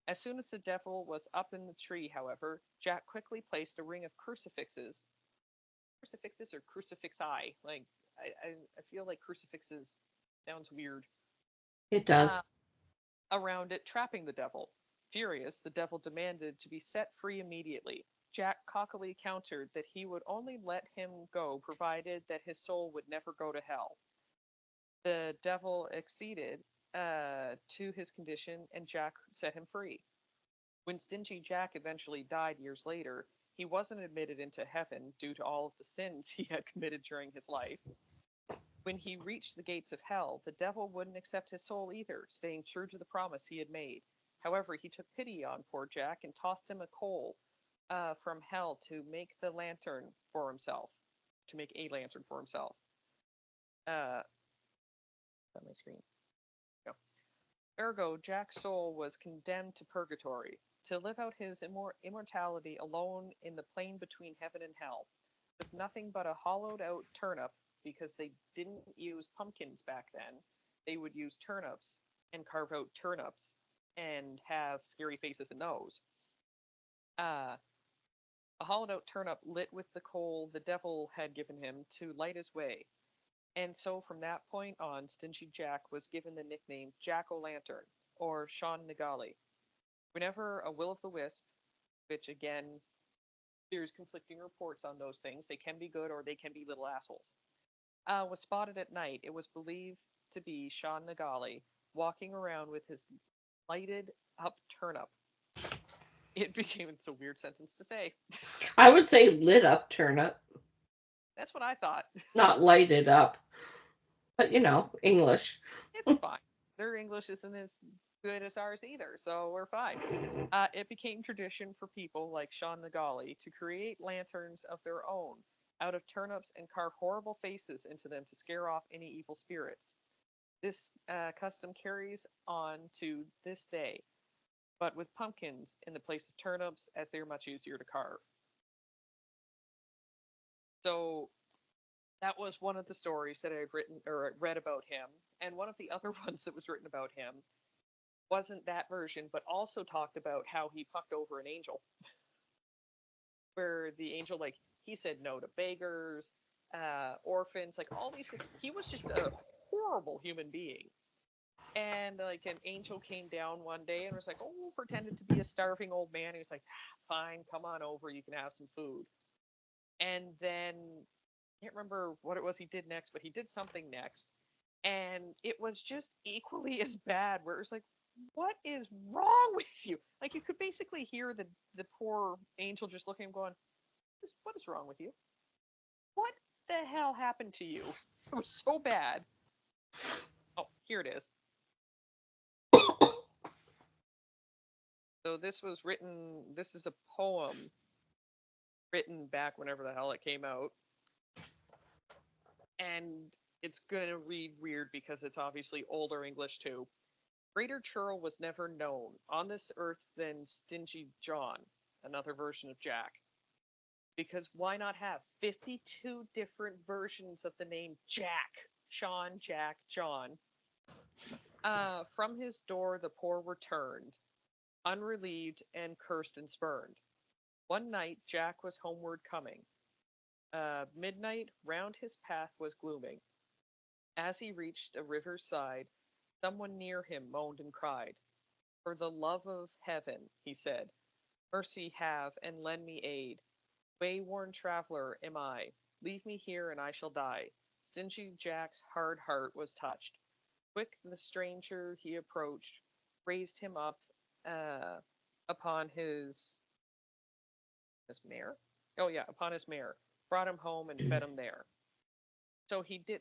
As soon as the devil was up in the tree, however, Jack quickly placed a ring of crucifixes. Crucifixes or crucifixi? Like, I feel like crucifixes sounds weird. It Uh, does. around it, trapping the devil. Furious, the devil demanded to be set free immediately. Jack cockily countered that he would only let him go provided that his soul would never go to hell. The devil acceded to his condition, and Jack set him free. When Stingy Jack eventually died years later, he wasn't admitted into heaven due to all of the sins he had committed during his life. When he reached the gates of hell, the devil wouldn't accept his soul either, staying true to the promise he had made. However, he took pity on poor Jack and tossed him a coal from hell to make the lantern for himself, to make a lantern for himself. Uh, on my screen. No. Ergo, Jack's soul was condemned to purgatory, to live out his immortality alone in the plain between heaven and hell, with nothing but a hollowed out turnip, because they didn't use pumpkins back then. They would use turnips and carve out turnips and have scary faces and nose. Uh, a hollowed out turnip lit with the coal the devil had given him to light his way. And so from that point on, Stingy Jack was given the nickname Jack O'Lantern or Sean Nagali. Whenever a will o' the wisp, which again, there's conflicting reports on those things, they can be good or they can be little assholes, was spotted at night, it was believed to be Sean Nagali walking around with his lighted up turnip. It became, it's a weird sentence to say. I would say lit up turnip, That's what I thought. not lighted up. But English. It's fine. Their English isn't as good as ours either, so we're fine. It became tradition for people like Sean Nagali to create lanterns of their own out of turnips and carve horrible faces into them to scare off any evil spirits. This custom carries on to this day, but with pumpkins in the place of turnips, as they're much easier to carve. So that was one of the stories that I've written or read about him, and one of the other ones that was written about him wasn't that version, but also talked about how he fucked over an angel, where the angel, like, he said no to beggars, orphans, like all these things. He was just a horrible human being. And like an angel came down one day and was like, oh, pretended to be a starving old man. He was like, fine, come on over, you can have some food. And then I can't remember what it was he did next, but he did something next. And it was just equally as bad, where it was like, what is wrong with you? Like you could basically hear the poor angel just looking at him going, what is wrong with you? What the hell happened to you? It was so bad. Oh, here it is. So this is a poem written back whenever the hell it came out. And it's going to read weird because it's obviously older English too. Greater churl was never known on this earth than Stingy John, another version of Jack. Because why not have 52 different versions of the name Jack? Sean, Jack, John. From his door the poor were turned, unrelieved and cursed and spurned. One night Jack was homeward coming. Midnight round his path was glooming. As he reached a river's side, someone near him moaned and cried. For the love of heaven, he said, mercy have and lend me aid. Way-worn traveler am I. Leave me here and I shall die. Stingy Jack's hard heart was touched. Quick the stranger he approached, raised him up uh, upon his mare. Oh yeah, upon his mare, brought him home and fed him there. So he did.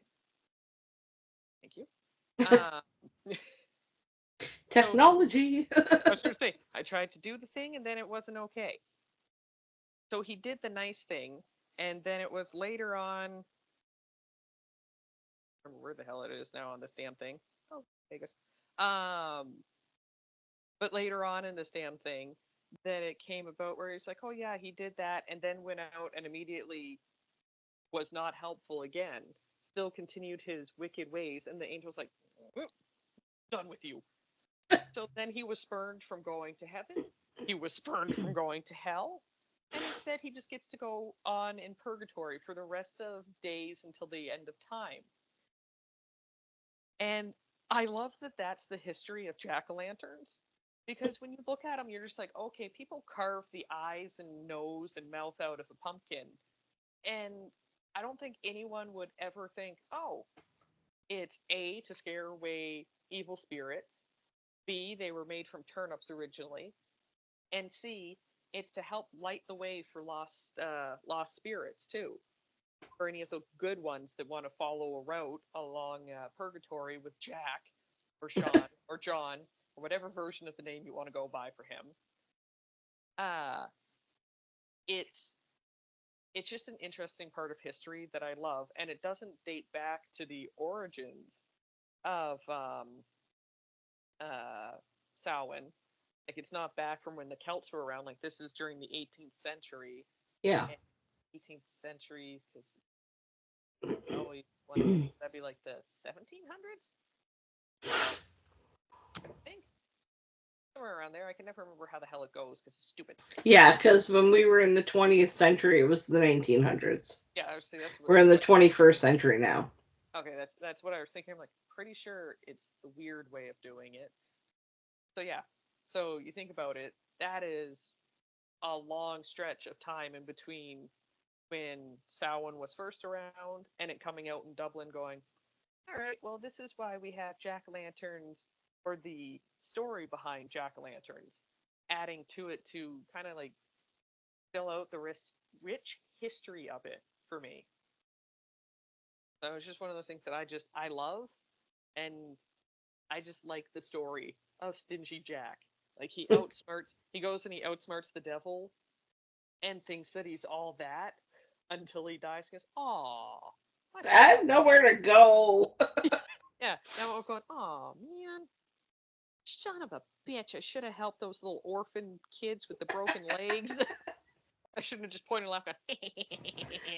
Thank you. Uh, so Technology. I was going to say I tried to do the thing and then it wasn't okay. So he did the nice thing, and then it was later on. I don't remember where the hell it is now on this damn thing. Oh, Vegas. Um, but later on in this damn thing, then it came about where he's like, oh yeah, he did that, and then went out and immediately was not helpful again. Still continued his wicked ways, and the angel's like, done with you. So then he was spurned from going to heaven. He was spurned from going to hell. And instead, he just gets to go on in purgatory for the rest of days until the end of time. And I love that that's the history of jack-o'-lanterns. Because when you look at them, you're just like, okay, people carve the eyes and nose and mouth out of a pumpkin. And I don't think anyone would ever think, oh, it's A, to scare away evil spirits. B, they were made from turnips originally. And C, it's to help light the way for lost spirits too, for any of the good ones that want to follow a route along purgatory with Jack or Sean or John or whatever version of the name you want to go by for him. Uh, it's it's just an interesting part of history that I love, and it doesn't date back to the origins of uh, Samhain. Like it's not back from when the Celts were around. Like this is during the 18th century. Yeah. And 18th century, because probably want to say that'd be like the 1700s, I think, somewhere around there. I can never remember how the hell it goes because it's stupid. Yeah, because when we were in the 20th century, it was the 1900s. Yeah, obviously that's what We're in the 21st century now. Okay, that's what I was thinking. I'm like pretty sure it's the weird way of doing it. So yeah, so you think about it, that is a long stretch of time in between when Samhain was first around and it coming out in Dublin going, all right, well, this is why we have jack-o'-lanterns, or the story behind jack-o'-lanterns, adding to it to kind of like fill out the rich history of it for me. So it's just one of those things that I love, and I just like the story of Stingy Jack. Like he goes and he outsmarts the devil and thinks that he's all that until he dies. He goes, "Aw, I have nowhere to go." yeah. Now we're going, "Aw, man, son of a bitch! I should have helped those little orphan kids with the broken legs. I shouldn't have just pointed and laughed."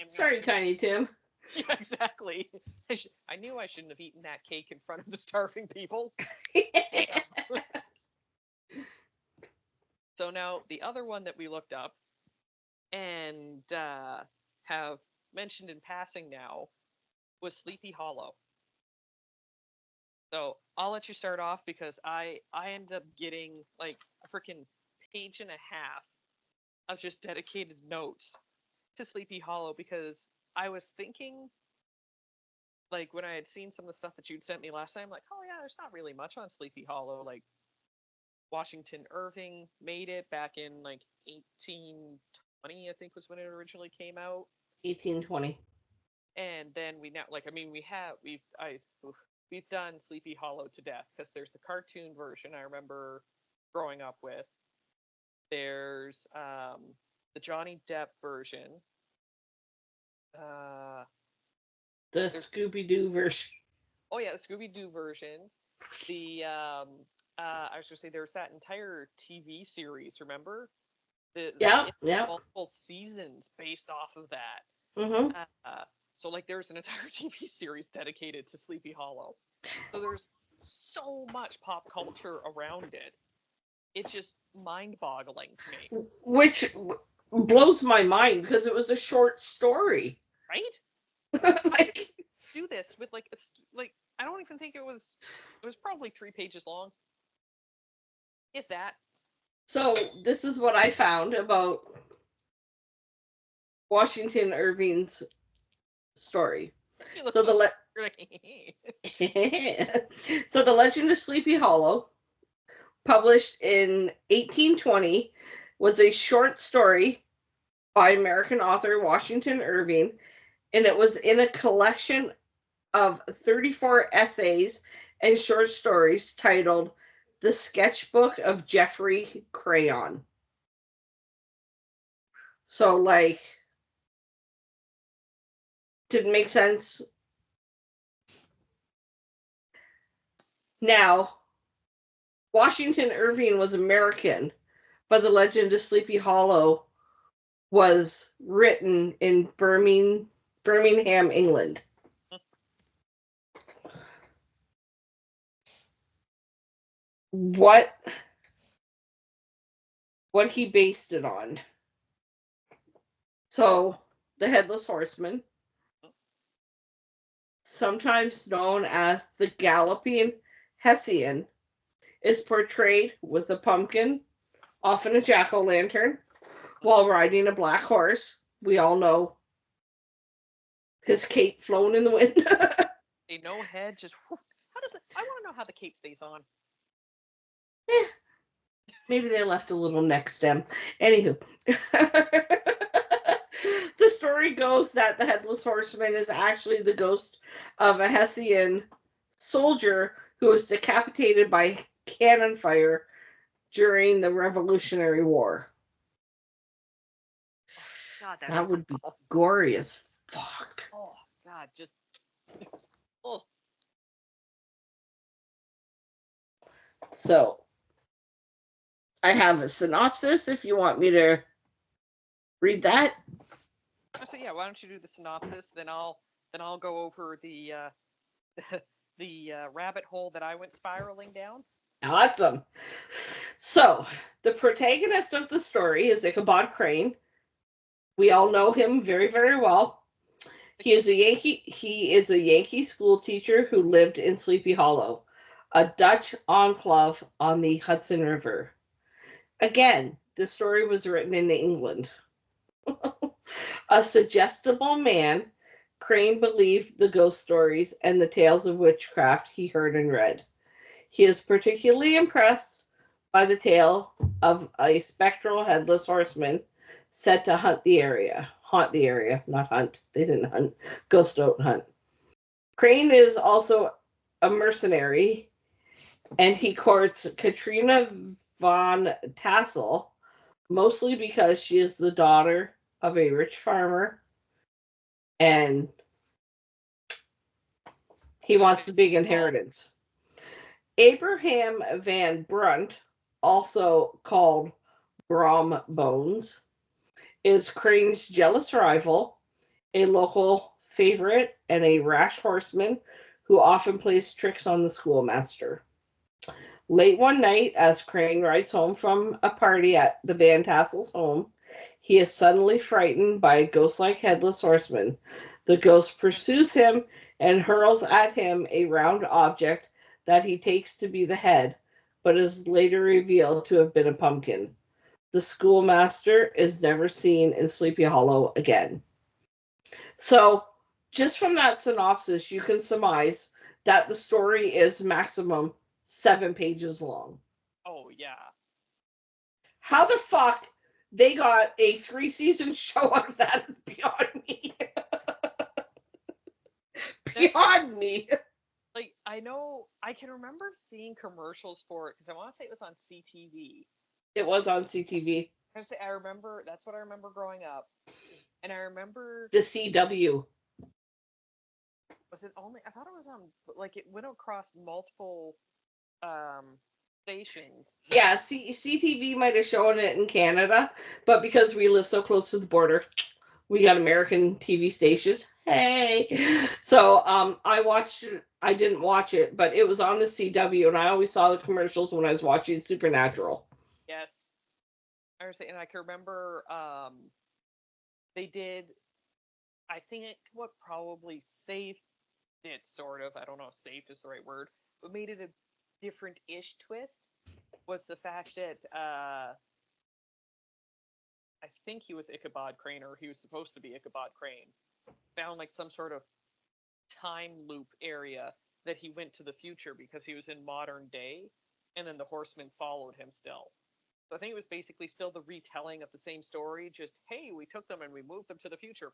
Sorry, Tiny Tim. Yeah, exactly. I knew I shouldn't have eaten that cake in front of the starving people. Damn. So now the other one that we looked up and have mentioned in passing now was Sleepy Hollow. So I'll let you start off because I ended up getting like a freaking page and a half of just dedicated notes to Sleepy Hollow because I was thinking, like when I had seen some of the stuff that you'd sent me last time, like, oh yeah, there's not really much on Sleepy Hollow. Like Washington Irving made it back in like 1820, I think was when it originally came out. 1820. And then we now, like, I mean, we've done Sleepy Hollow to death because there's the cartoon version I remember growing up with. There's the Johnny Depp version. The Scooby Doo version. Oh yeah, the Scooby Doo version. The I was gonna say there's that entire TV series. Remember? Yeah. Multiple seasons based off of that. Mm-hmm. So like there's an entire TV series dedicated to Sleepy Hollow. So there's so much pop culture around it. It's just mind-boggling to me. Which blows my mind because it was a short story. Right? Like, Do this with like I don't even think it was probably 3 pages long. If that. so this is what I found about Washington Irving's story. You look So so the so the Legend of Sleepy Hollow, published in 1820, was a short story by American author Washington Irving, and it was in a collection of 34 essays and short stories titled The Sketchbook of Geoffrey Crayon. So, like, didn't make sense. Now, Washington Irving was American, but The Legend of Sleepy Hollow was written in Birmingham, England. What he based it on. So, the Headless Horseman, sometimes known as the Galloping Hessian, is portrayed with a pumpkin, often a jack-o'-lantern, while riding a black horse. We all know his cape flowing in the wind. A no head, just how does it? I want to know how the cape stays on. Maybe they left a little neck stem. Anywho. The story goes that the Headless Horseman is actually the ghost of a Hessian soldier who was decapitated by cannon fire during the Revolutionary War. God, that would be gory as fuck. Oh, God, just... Oh. So, I have a synopsis if you want me to read that. So yeah, why don't you do the synopsis? Then I'll go over the rabbit hole that I went spiraling down. Awesome. So, the protagonist of the story is Ichabod Crane. We all know him very, very well. He is a Yankee school teacher who lived in Sleepy Hollow, a Dutch enclave on the Hudson River. Again, the story was written in England. A suggestible man, Crane believed the ghost stories and the tales of witchcraft he heard and read. He is particularly impressed by the tale of a spectral headless horseman set to haunt the area, not hunt. They didn't hunt. Ghosts don't hunt. Crane is also a mercenary, and he courts Katrina von Tassel, mostly because she is the daughter of a rich farmer, and he wants the big inheritance. Abraham Van Brunt, also called Brom Bones, is Crane's jealous rival, a local favorite, and a rash horseman who often plays tricks on the schoolmaster. Late one night, as Crane rides home from a party at the Van Tassel's home, he is suddenly frightened by a ghost-like headless horseman. The ghost pursues him and hurls at him a round object that he takes to be the head, but is later revealed to have been a pumpkin. The schoolmaster is never seen in Sleepy Hollow again. So, just from that synopsis, you can surmise that the story is maximum 7 pages long. Oh, yeah. How the fuck they got a 3-season show out of that is beyond me. Beyond me. Like, I know, I can remember seeing commercials for it, because I want to say it was on CTV. It was on CTV. I remember, that's what I remember growing up. And I remember... The CW. Was it only... I thought it was on... Like, it went across multiple stations. Yeah, CTV might have shown it in Canada, but because we live so close to the border, we got American TV stations. Hey! So, I didn't watch it, but it was on the CW, and I always saw the commercials when I was watching Supernatural. Yes. I was saying, and I can remember they did. I think what probably saved it, sort of. I don't know if "saved" is the right word, but made it a different-ish twist was the fact that I think he was Ichabod Crane, or he was supposed to be Ichabod Crane, found like some sort of time loop area that he went to the future because he was in modern day, and then the horsemen followed him still. So I think it was basically still the retelling of the same story, just, hey, we took them and we moved them to the future.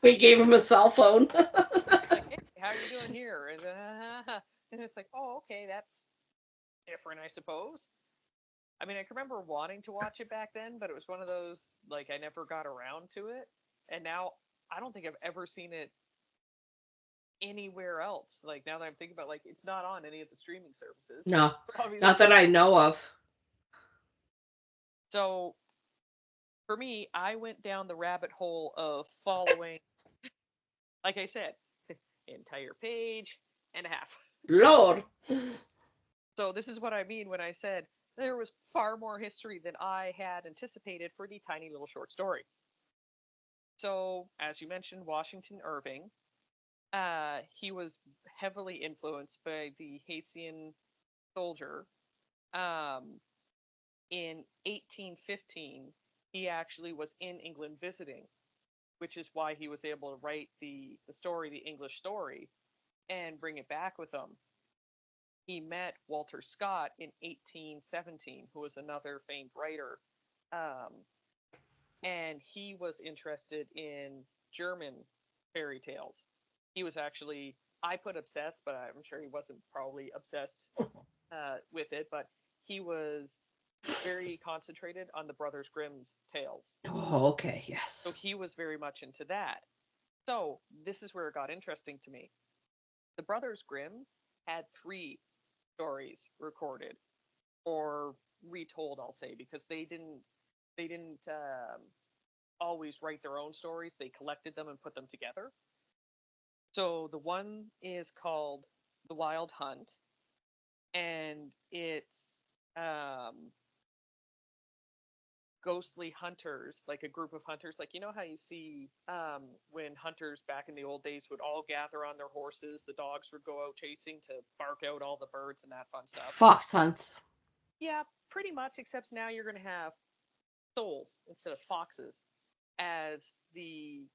We gave him a cell phone. Like, hey, how are you doing here? And it's like, oh, okay, that's different, I suppose. I mean, I can remember wanting to watch it back then, but it was one of those, like, I never got around to it. And now I don't think I've ever seen it anywhere else. Like, now that I'm thinking about, like, it's not on any of the streaming services. No, Obviously. not that I know of. So for me, I went down the rabbit hole of following, like I said, entire page and a half. Lord. So this is what I mean when I said there was far more history than I had anticipated for the tiny little short story. So, as you mentioned, Washington Irving, he was heavily influenced by the Haitian soldier. Um, in 1815, he actually was in England visiting, which is why he was able to write the story, the English story, and bring it back with him. He met Walter Scott in 1817, who was another famed writer. Um, and he was interested in German fairy tales. He was actually, I put obsessed, but I'm sure he wasn't probably obsessed with it, but he was very concentrated on the Brothers Grimm's tales. Oh, okay, yes. So he was very much into that. So this is where it got interesting to me. The Brothers Grimm had 3 stories recorded or retold, I'll say, because they didn't always write their own stories. They collected them and put them together. So the one is called The Wild Hunt, and it's ghostly hunters, like a group of hunters. Like, you know how you see when hunters back in the old days would all gather on their horses, the dogs would go out chasing to bark out all the birds and that fun stuff. Fox hunts. Yeah, pretty much, except now you're going to have souls instead of foxes, as the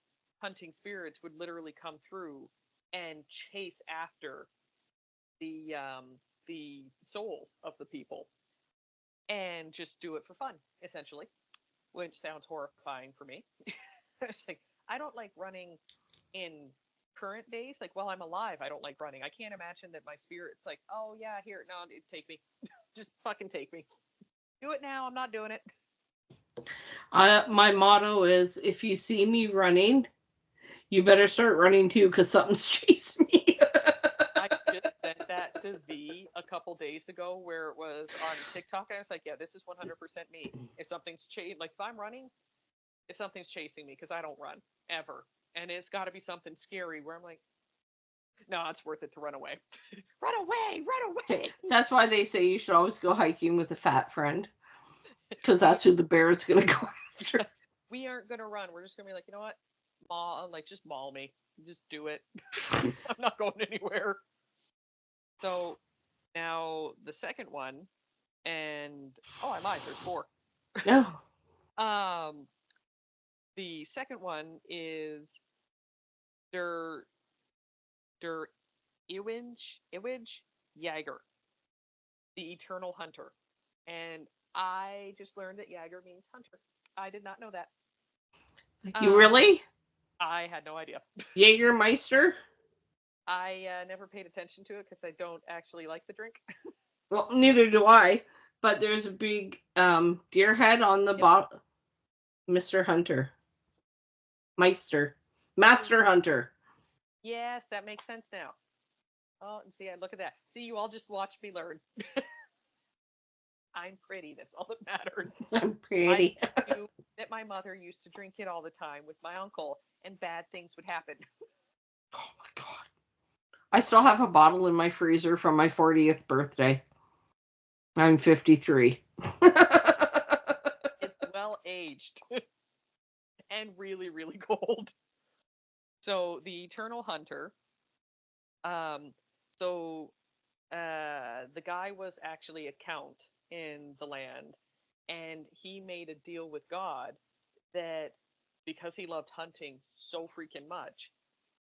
hunting spirits would literally come through and chase after the souls of the people and just do it for fun, essentially, which sounds horrifying for me. It's like, I don't like running in current days. Like, while I'm alive, I don't like running. I can't imagine that my spirit's like, oh yeah, here, no, take me, just fucking take me. Do it now. I'm not doing it. My motto is, if you see me running, you better start running too, because something's chasing me. I just sent that to V a couple days ago, where it was on TikTok, and I was like, yeah, this is 100% me. If something's like, if I'm running, if something's chasing me, because I don't run ever, and it's got to be something scary where I'm like, no, it's worth it to run away. Run away, run away. That's why they say you should always go hiking with a fat friend, because that's who the bear is going to go after. We aren't going to run. We're just going to be like, you know what? Just maul me. Just do it. I'm not going anywhere. So now the second one, and I lied. There's 4. No. The second one is Der Iwij Jaeger, the Eternal Hunter, and I just learned that Jaeger means hunter. I did not know that. You really? I had no idea. Jägermeister? I never paid attention to it because I don't actually like the drink. Well, neither do I. But there's a big deer head on the bottom. Mr. Hunter. Master Hunter. Yes, that makes sense now. Oh, and see, look at that. See, you all just watched me learn. I'm pretty. That's all that matters. I'm pretty. I knew that my mother used to drink it all the time with my uncle, and bad things would happen. Oh my god. I still have a bottle in my freezer from my 40th birthday. I'm 53. It's well aged and really, really cold. So the Eternal Hunter, um, so the guy was actually a count in the land, and he made a deal with God that because he loved hunting so freaking much,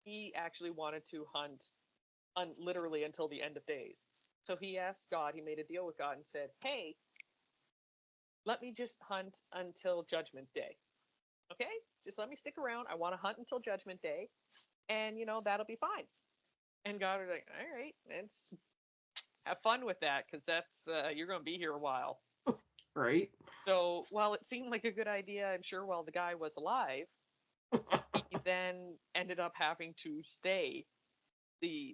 he actually wanted to hunt literally until the end of days. So he asked God, he made a deal with God and said, "Hey, let me just hunt until Judgment Day. Okay? Just let me stick around. I want to hunt until Judgment Day, and that'll be fine." And God was like, "All right, let's have fun with that, because that's you're going to be here a while." Right. So while it seemed like a good idea, I'm sure while the guy was alive, he then ended up having to stay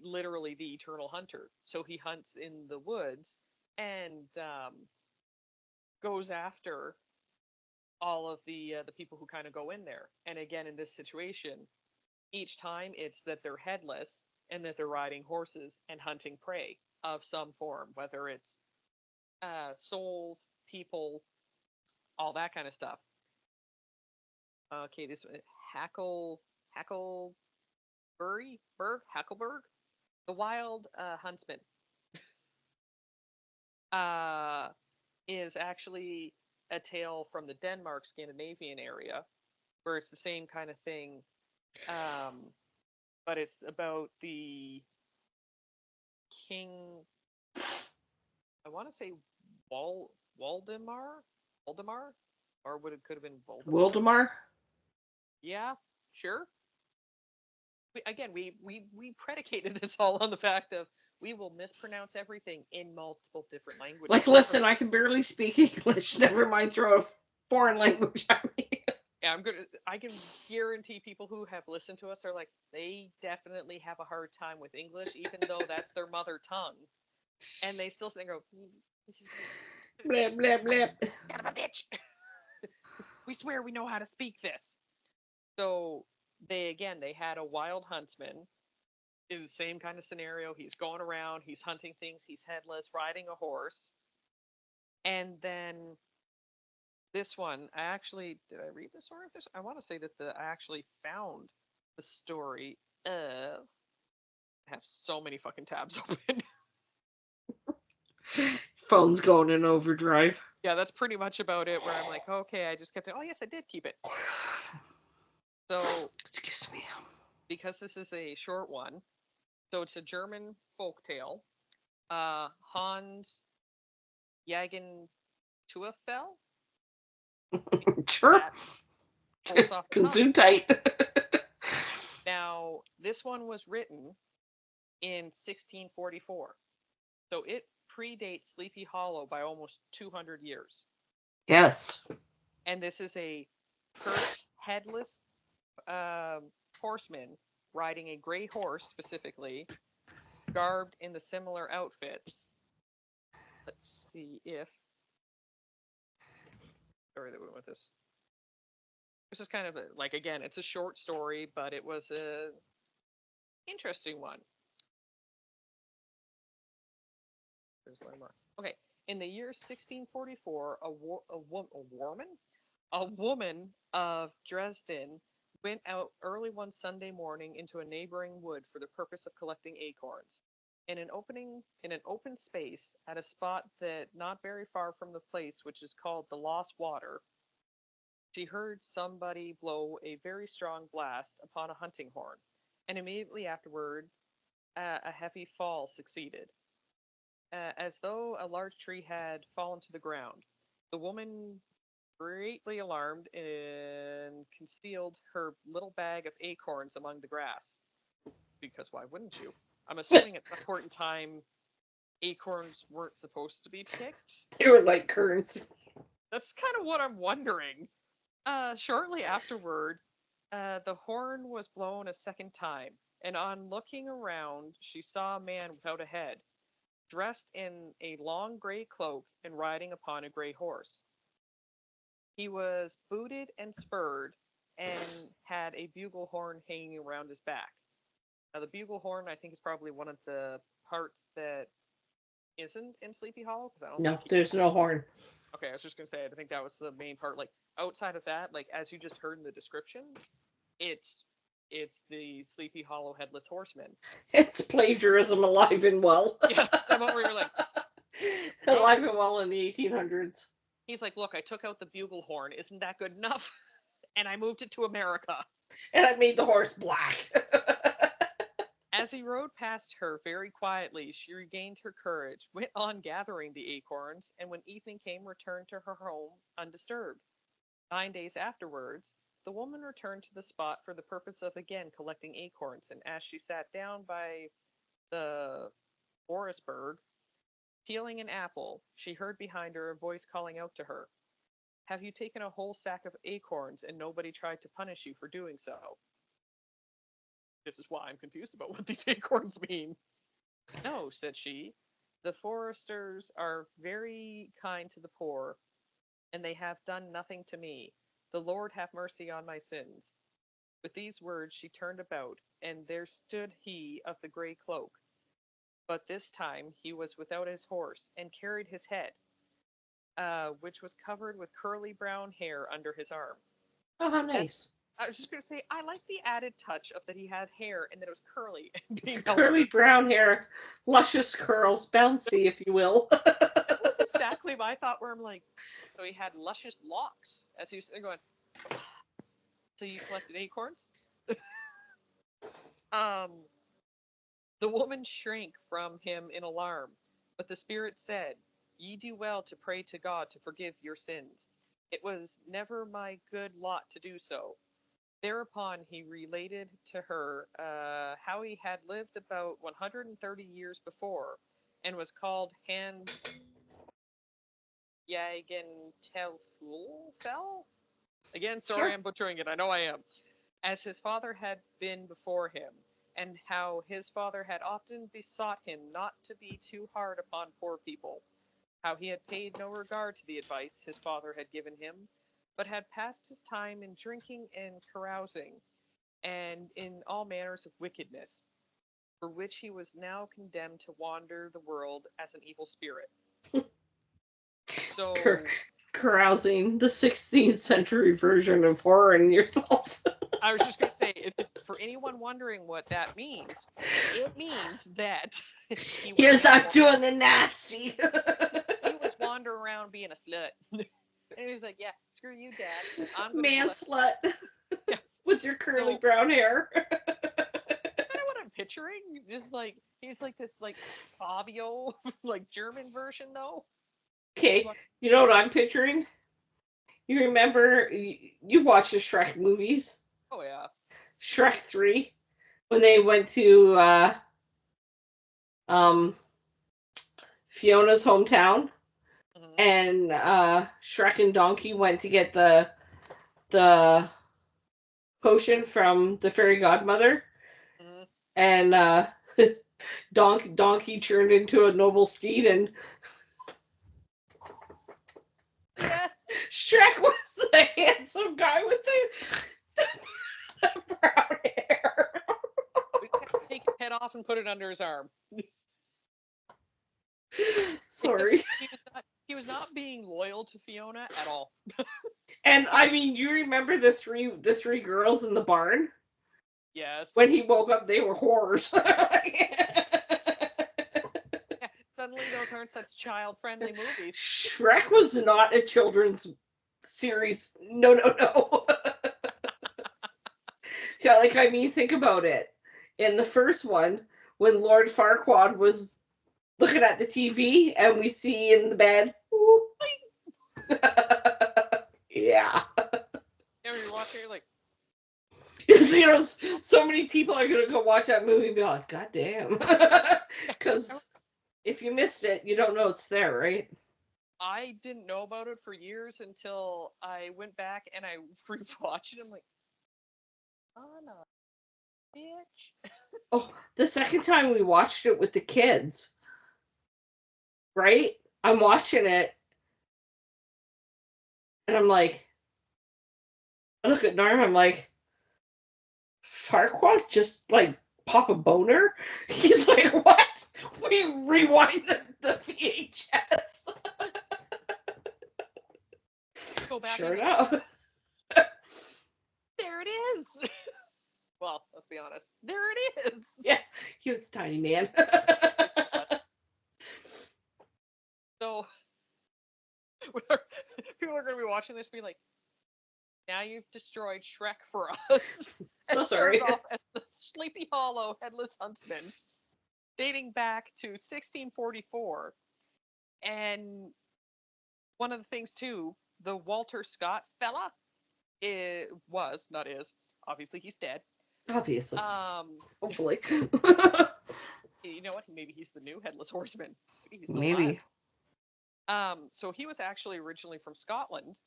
literally the Eternal Hunter. So he hunts in the woods and goes after all of the people who kind of go in there. And again, in this situation, each time it's that they're headless and that they're riding horses and hunting prey of some form, whether it's souls, people, all that kind of stuff. Okay, this Hackleberry Hackleberg, the Wild Huntsman, uh, is actually a tale from the Denmark Scandinavian area, where it's the same kind of thing, but it's about the king. I want to say Waldemar, Waldemar, or would it could have been Voldemort? Wildemar? Yeah, sure. We predicated this all on the fact of we will mispronounce everything in multiple different languages. Like, listen, I can barely speak English. Never mind throw a foreign language at me. Yeah, I can guarantee people who have listened to us are like, they definitely have a hard time with English, even though that's their mother tongue, and they still think, "Oh, Blip, blip, blip. son of a bitch, we swear we know how to speak this." So they had a wild huntsman in the same kind of scenario. He's going around, he's hunting things, he's headless, riding a horse, and then this one, did I read the story of this? I want to say that I actually found the story of. I have so many fucking tabs open. Phone's going in overdrive. Yeah, that's pretty much about it. Where I'm like, okay, I just kept it. Oh yes, I did keep it. So, excuse me, because this is a short one, so it's a German folk tale. Hans Jagen Tuafel. sure. Rolls off the tongue. Gesundheit. Now, this one was written in 1644, so it predates Sleepy Hollow by almost 200 years. Yes. And this is a cursed, headless horseman riding a gray horse, specifically, garbed in the similar outfits. Let's see if. Sorry that we went with this. This is kind of like, again, it's a short story, but it was a interesting one. There's one more. Okay, in the year 1644, a woman of Dresden went out early one Sunday morning into a neighboring wood for the purpose of collecting acorns. In an open space at a spot that not very far from the place which is called the Lost Water, she heard somebody blow a very strong blast upon a hunting horn, and immediately afterward a heavy fall succeeded, as though a large tree had fallen to the ground. The woman, greatly alarmed, and concealed her little bag of acorns among the grass. Because why wouldn't you? I'm assuming at some point in time, acorns weren't supposed to be picked. They were like currants. That's kind of what I'm wondering. Shortly afterward, the horn was blown a second time, and on looking around, she saw a man without a head, dressed in a long gray cloak and riding upon a gray horse. He was booted and spurred and had a bugle horn hanging around his back. Now, the bugle horn, I think, is probably one of the parts that isn't in Sleepy Hollow, because I don't No, think there's no horn. Okay, I was just gonna say, I think that was the main part. Like outside of that, like as you just heard in the description, it's it's the Sleepy Hollow Headless Horseman. It's plagiarism alive and well. Yeah, that moment where you're like, no. Alive and well in the 1800s. He's like, look, I took out the bugle horn. Isn't that good enough? And I moved it to America. And I made the horse black. As he rode past her very quietly, she regained her courage, went on gathering the acorns, and when evening came, returned to her home undisturbed. 9 days afterwards, the woman returned to the spot for the purpose of again collecting acorns, and as she sat down by the Borisberg, peeling an apple, she heard behind her a voice calling out to her, have you taken a whole sack of acorns and nobody tried to punish you for doing so? This is why I'm confused about what these acorns mean. No, said she. The foresters are very kind to the poor, and they have done nothing to me. The Lord have mercy on my sins. With these words she turned about, and there stood he of the grey cloak. But this time he was without his horse, and carried his head, which was covered with curly brown hair under his arm. Oh, how nice. I was just going to say, I like the added touch of that he had hair and that it was curly and being curly brown hair, luscious curls, bouncy, if you will. That was exactly my thought. Where I'm like, so he had luscious locks as he was going. So you collected acorns? The woman shrank from him in alarm, but the spirit said, "Ye do well to pray to God to forgive your sins. It was never my good lot to do so." Thereupon he related to her how he had lived about 130 years before, and was called Hans Jagentelfel. Again, sorry, Sure. I'm butchering it. I know I am. As his father had been before him, and how his father had often besought him not to be too hard upon poor people, how he had paid no regard to the advice his father had given him, but had passed his time in drinking and carousing, and in all manners of wickedness, for which he was now condemned to wander the world as an evil spirit. So, Carousing, the 16th century version of whoring yourself. I was just going to say, if for anyone wondering what that means, it means that he was out doing the nasty. He was wandering around being a slut. And he was like, yeah, screw you, Dad. I'm gonna Man slut. Yeah. With your curly brown hair. Kind of what I'm picturing. Just like, he's like this, like, Fabio, like, German version, though. Okay, you know what I'm picturing? You remember, you watched the Shrek movies? Oh, yeah. Shrek 3, when they went to Fiona's hometown, and Shrek and Donkey went to get the potion from the fairy godmother, and Donkey turned into a noble steed, and Shrek was the handsome guy with the brown hair. We just have to take his head off and put it under his arm. Sorry. He was not being loyal to Fiona at all. And I mean, you remember the three girls in the barn? Yes. When he woke up, they were whores. Yeah, suddenly those aren't such child-friendly movies. Shrek was not a children's series. No. Yeah, like, I mean, think about it. In the first one, when Lord Farquaad was looking at the TV, and we see in the bed, yeah. Yeah, you're watching, you're like, you know, so many people are gonna go watch that movie and be like, God damn. Because if you missed it, you don't know it's there, right? I didn't know about it for years until I went back and I rewatched it. I'm like, oh no, bitch. Oh, the second time we watched it with the kids, right? I'm watching it, and I'm like, I look at Norm, I'm like, Farquaad just, like, pop a boner? He's like, what? We rewind the VHS. Go back Sure in. enough. There it is. Well, let's be honest. There it is. Yeah, he was a tiny man. So people are going to be watching this and be like, now you've destroyed Shrek for us. So And sorry. started off as the Sleepy Hollow Headless Huntsman, dating back to 1644. And one of the things, too, the Walter Scott fella obviously he's dead. Obviously. Hopefully. You know what? Maybe he's the new Headless Horseman. Maybe he's still Maybe. alive. So he was actually originally from Scotland.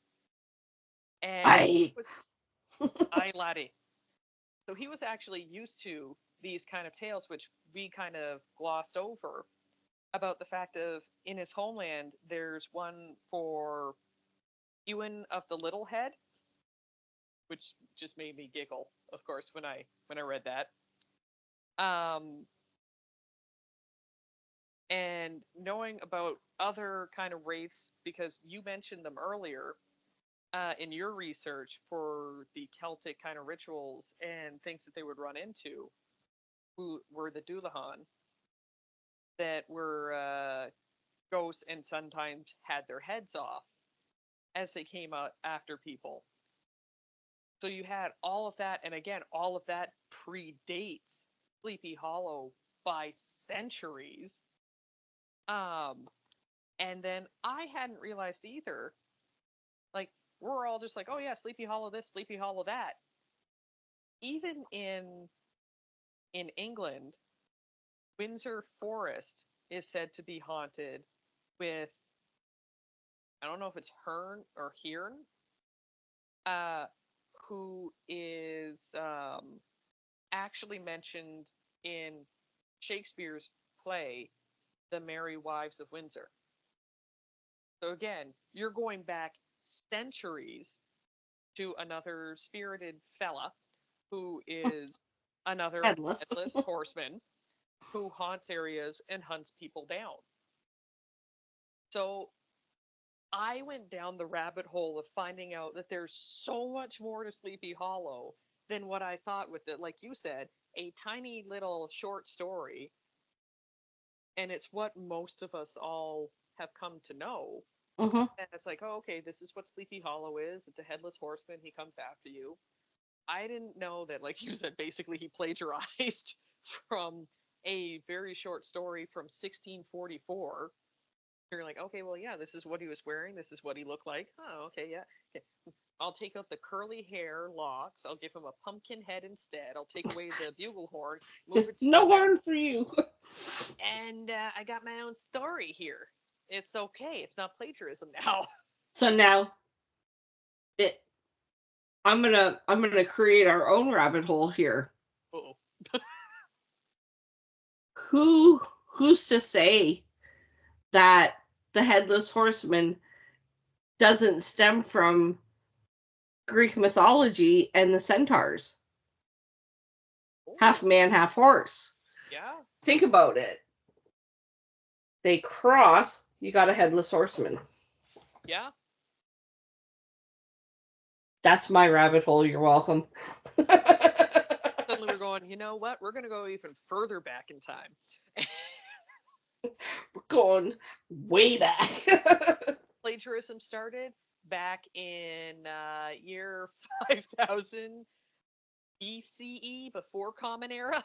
And Aye. Aye, laddie. So he was actually used to these kind of tales, which we kind of glossed over, about the fact of in his homeland, there's one for Ewan of the Little Head, which just made me giggle, of course, when I read that. And knowing about other kind of wraiths, because you mentioned them earlier in your research for the Celtic kind of rituals and things that they would run into, who were the Dullahan, that were ghosts and sometimes had their heads off as they came out after people. So you had all of that, and again, all of that predates Sleepy Hollow by centuries. And then I hadn't realized either, like, we're all just like, oh yeah, Sleepy Hollow this, Sleepy Hollow that. Even in England, Windsor Forest is said to be haunted with, I don't know if it's Hearn or Hearn, uh, who is actually mentioned in Shakespeare's play, The Merry Wives of Windsor. So again, you're going back centuries to another spirited fella who is another Headless. headless horseman who haunts areas and hunts people down. So I went down the rabbit hole of finding out that there's so much more to Sleepy Hollow than what I thought with it. Like you said, a tiny little short story, and it's what most of us all have come to know. Mm-hmm. And it's like, oh, okay, this is what Sleepy Hollow is. It's a headless horseman. He comes after you. I didn't know that, like you said, basically he plagiarized from a very short story from 1644. You're like, okay, well, yeah, this is what he was wearing. This is what he looked like. Oh, okay, yeah. Okay. I'll take out the curly hair locks. I'll give him a pumpkin head instead. I'll take away the bugle horn, move it. No horn for you. And I got my own story here. It's okay. It's not plagiarism now. So now, it. I'm gonna create our own rabbit hole here. Uh-oh. Who's to say that the headless horseman doesn't stem from Greek mythology and the centaurs? Oh, Half man, half horse. yeah. Think about it. They cross, you got a headless horseman. Yeah. That's my rabbit hole. You're welcome. Suddenly we're going, you know what? We're going to go even further back in time. We're going way back. Plagiarism started back in year 5000 BCE, before Common Era.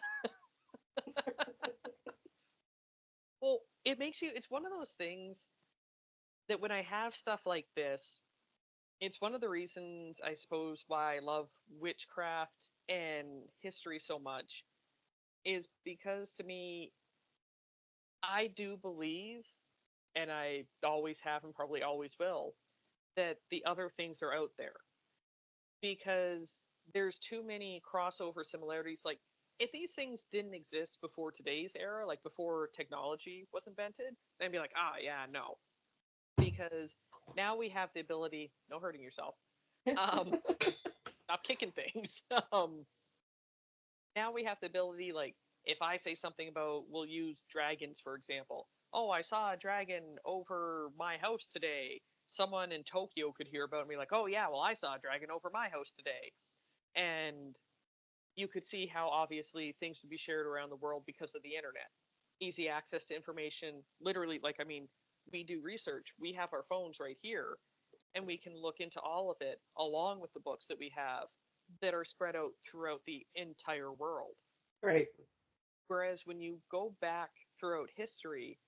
Well, it's one of those things that when I have stuff like this, it's one of the reasons, I suppose, why I love witchcraft and history so much, is because to me, I do believe, and I always have and probably always will, that the other things are out there. Because there's too many crossover similarities. Like, if these things didn't exist before today's era, like before technology was invented, then I'd be like, ah, yeah, no. Because now we have the ability, no hurting yourself, stop kicking things. Now we have the ability, like, if I say something about, we'll use dragons, for example. oh, I saw a dragon over my house today. Someone in Tokyo could hear about me like, oh yeah, well I saw a dragon over my house today. And you could see how obviously things would be shared around the world because of the internet. Easy access to information, literally, like, I mean, we do research. We have our phones right here, and we can look into all of it along with the books that we have that are spread out throughout the entire world. Right. Whereas when you go back throughout history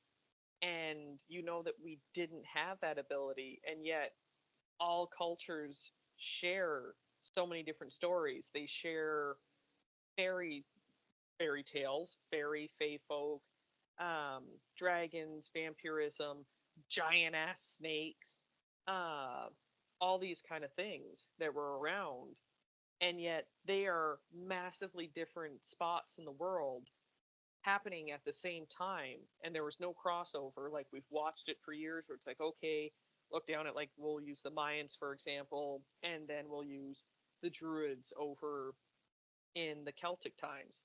and you know that we didn't have that ability, and yet all cultures share so many different stories. They share fairy fairy tales, fairy, fae folk, dragons, vampirism, giant ass snakes, uh, all these kind of things that were around. And yet they are massively different spots in the world happening at the same time. And there was no crossover. Like we've watched it for years where it's like, okay, look down at like, we'll use the Mayans, for example, and then we'll use the Druids over in the Celtic times.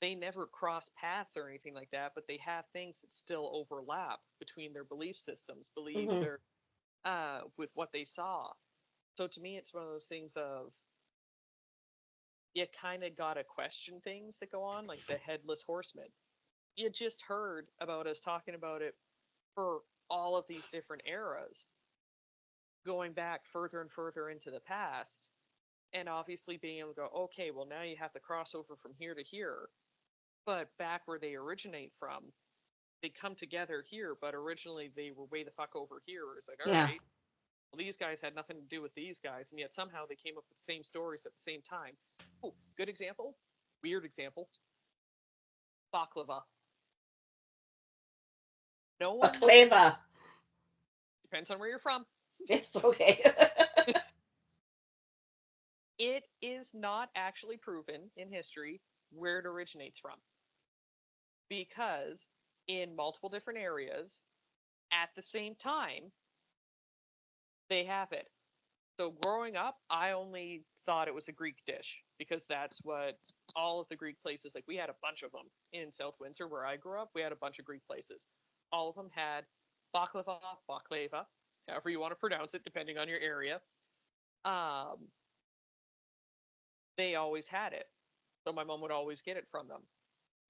They never cross paths or anything like that, but they have things that still overlap between their belief systems, believe Mm-hmm. their with what they saw. So to me, it's one of those things of you kind of gotta question things that go on, like the headless horseman. You just heard about us talking about it for all of these different eras, going back further and further into the past, and obviously being able to go, okay, well now you have to cross over from here to here, but back where they originate from, they come together here, but originally they were way the fuck over here. It's like, all Yeah. right, well, these guys had nothing to do with these guys, and yet somehow they came up with the same stories at the same time. Oh, good example, weird example, baklava. No one knows. Baklava. Depends on where you're from. It's okay. It is not actually proven in history where it originates from because in multiple different areas at the same time they have it. So growing up, I only thought it was a Greek dish because that's what all of the Greek places, like we had a bunch of them in South Windsor where I grew up. We had a bunch of Greek places. All of them had baklava, however you want to pronounce it, depending on your area. Um, they always had it, so my mom would always get it from them.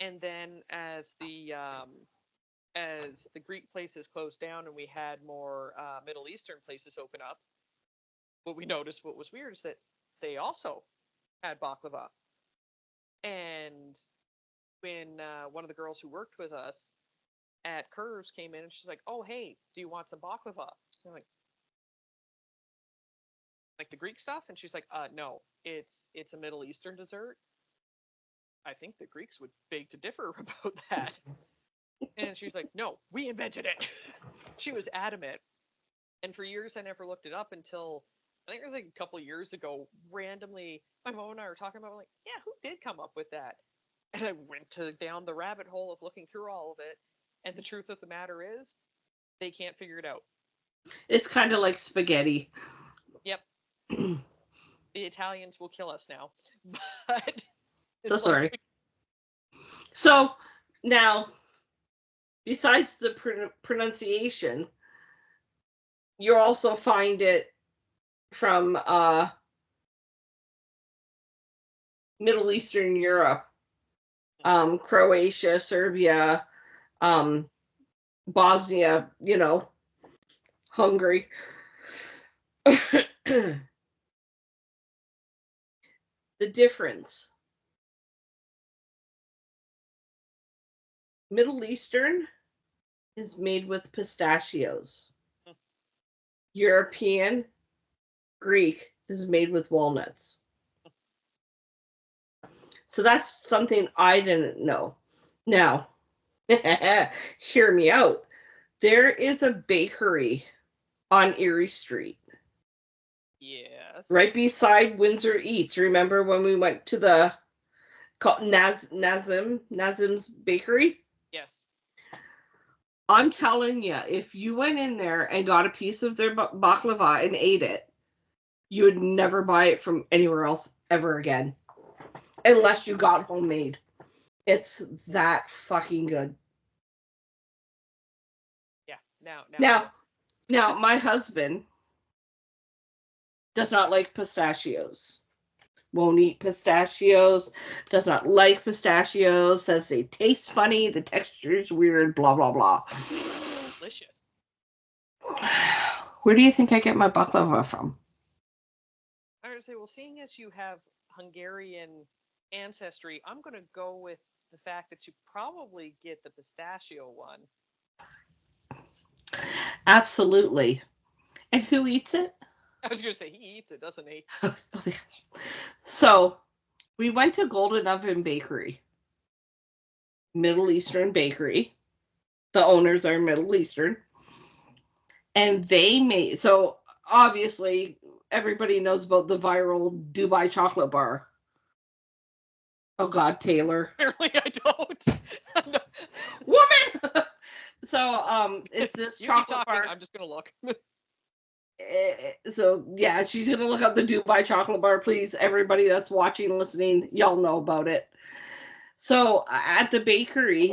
And then as the Greek places closed down and we had more Middle Eastern places open up, what we noticed, what was weird, is that they also had baklava. And when one of the girls who worked with us at Curves came in and she's like, "Oh, hey, do you want some baklava?" I'm like the Greek stuff, and she's like, "No, it's a Middle Eastern dessert." I think the Greeks would beg to differ about that. And she's like, "No, we invented it." She was adamant. And for years, I never looked it up until I think it was like a couple of years ago. Randomly, my mom and I were talking about, like, yeah, who did come up with that? And I went down the rabbit hole of looking through all of it. And the truth of the matter is, they can't figure it out. It's kind of like spaghetti. Yep, the Italians will kill us now, but So it's like sorry. So now, besides the pronunciation, you also find it from Middle Eastern Europe, Croatia, Serbia, Bosnia, Hungary. The difference. Middle Eastern is made with pistachios. European, Greek is made with walnuts. So that's something I didn't know. Now, hear me out. There is a bakery on Erie Street. yes, Right beside Windsor Eats. Remember when we went to the Nazim's Bakery? yes. I'm telling you, if you went in there and got a piece of their baklava and ate it, you would never buy it from anywhere else ever again. Unless you got homemade. It's that fucking good. Now, my husband does not like pistachios. Won't eat pistachios. Does not like pistachios. Says they taste funny. The texture is weird. Blah blah blah. Delicious. Where do you think I get my baklava from? I was gonna say, well, seeing as you have Hungarian ancestry, I'm gonna go with the fact that you probably get the pistachio one. Absolutely. And who eats it? I was gonna say he eats it, doesn't he? So we went to Golden Oven Bakery, Middle Eastern bakery. The owners are Middle Eastern. And they made, so obviously everybody knows about the viral Dubai chocolate bar. Oh God, Taylor. Apparently I don't. No. Woman! So it's this You chocolate keep talking, bar. I'm just gonna look. So yeah, she's gonna look up the Dubai chocolate bar, please. Everybody that's watching, listening, y'all know about it. So at the bakery,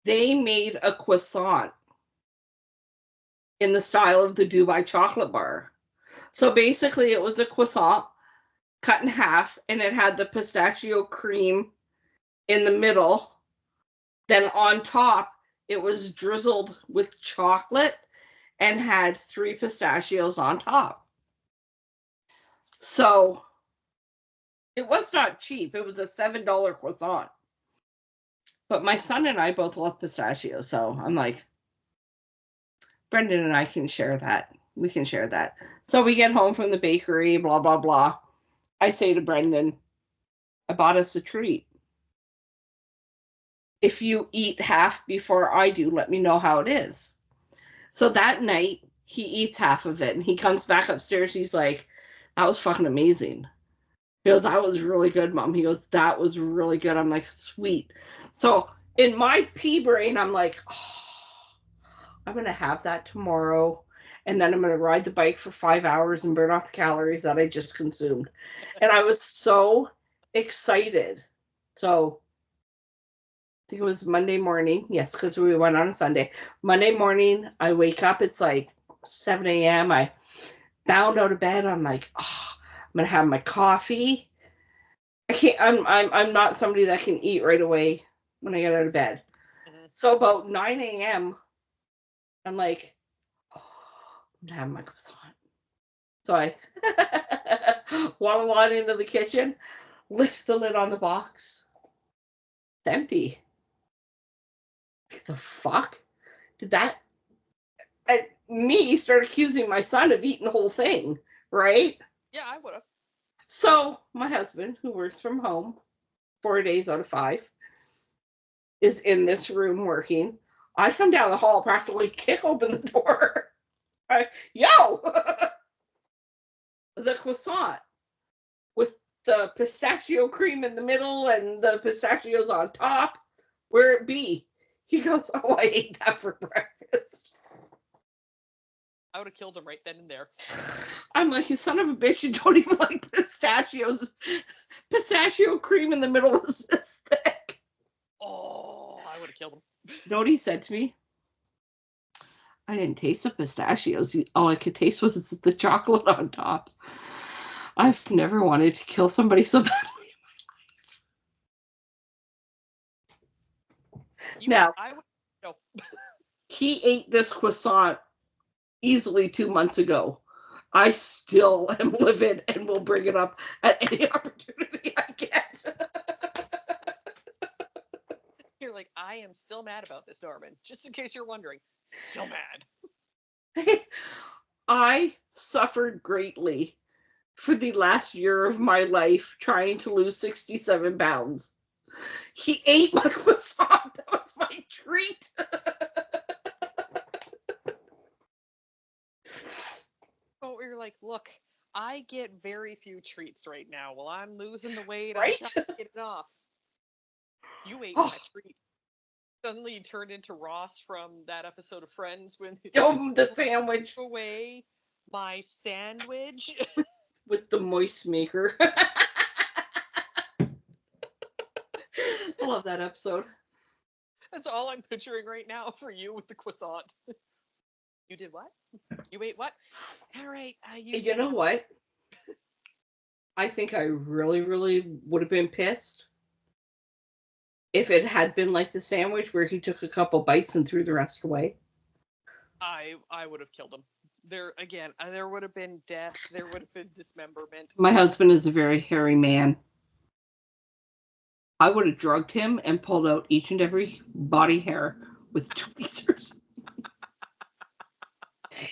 they made a croissant in the style of the Dubai chocolate bar. So basically, it was a croissant cut in half, and it had the pistachio cream in the middle. Then on top, it was drizzled with chocolate and had 3 pistachios on top. So it was not cheap. It was a $7 croissant. But my son and I both love pistachios, so I'm like, Brendan and I can share that. We can share that. So we get home from the bakery, blah, blah, blah. I say to Brendan, I bought us a treat. If you eat half before I do, let me know how it is. So that night, he eats half of it, and he comes back upstairs. He's like, that was fucking amazing. He goes, that was really good, Mom. He goes, that was really good. I'm like, sweet. So in my pea brain, I'm like, oh, I'm going to have that tomorrow. And then I'm going to ride the bike for 5 hours and burn off the calories that I just consumed. And I was so excited. So I think it was Monday morning. Yes, because we went on a Sunday. Monday morning, I wake up. It's like 7 a.m. I bound out of bed. I'm like, oh, I'm going to have my coffee. I can't, I'm not somebody that can eat right away when I get out of bed. Mm-hmm. So about 9 a.m., I'm like, oh, I'm gonna have my croissant. So I waddle on into the kitchen, lift the lid on the box. It's empty. What the fuck? Did that? And me start accusing my son of eating the whole thing, right? Yeah, I would have. So my husband, who works from home 4 days out of 5, is in this room working. I come down the hall, practically kick open the door. Yo! The croissant with the pistachio cream in the middle and the pistachios on top. Where it be? He goes, oh, I ate that for breakfast. I would have killed him right then and there. I'm like, you son of a bitch, you don't even like pistachios. Pistachio cream in the middle was this thick. Oh, I would have killed him. You know what he said to me? I didn't taste the pistachios. All I could taste was the chocolate on top. I've never wanted to kill somebody so badly in my life. No. He ate this croissant easily 2 months ago. I still am livid and will bring it up at any opportunity I get. You're like, I am still mad about this, Norman. Just in case you're wondering. Still mad. I suffered greatly for the last year of my life trying to lose 67 pounds. He ate my croissant. That was my treat. Oh, you're like, look, I get very few treats right now. While I'm losing the weight, right? I'm trying to get it off. You ate my treat. Suddenly you turned into Ross from that episode of Friends when the sandwich away my sandwich with the moist maker. I love that episode. That's all I'm picturing right now for you with the croissant. You did what? You ate what? All right, You know what? I think I really, really would have been pissed if it had been like the sandwich where he took a couple bites and threw the rest away. I would have killed him. There again, there would have been death. There would have been dismemberment. My husband is a very hairy man. I would have drugged him and pulled out each and every body hair with tweezers.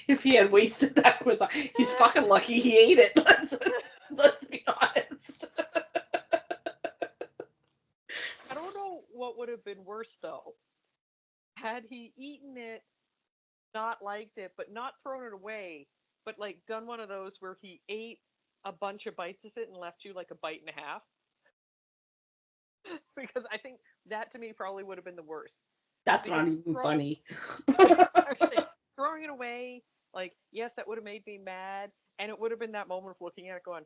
If he had wasted that croissant, he's fucking lucky he ate it. Let's be honest. I don't know what would have been worse though. Had he eaten it, not liked it, but not thrown it away, but like done one of those where he ate a bunch of bites of it and left you like a bite and a half. Because I think that to me probably would have been the worst. That's not even funny. Throwing it away, like, yes, that would have made me mad. And it would have been that moment of looking at it going,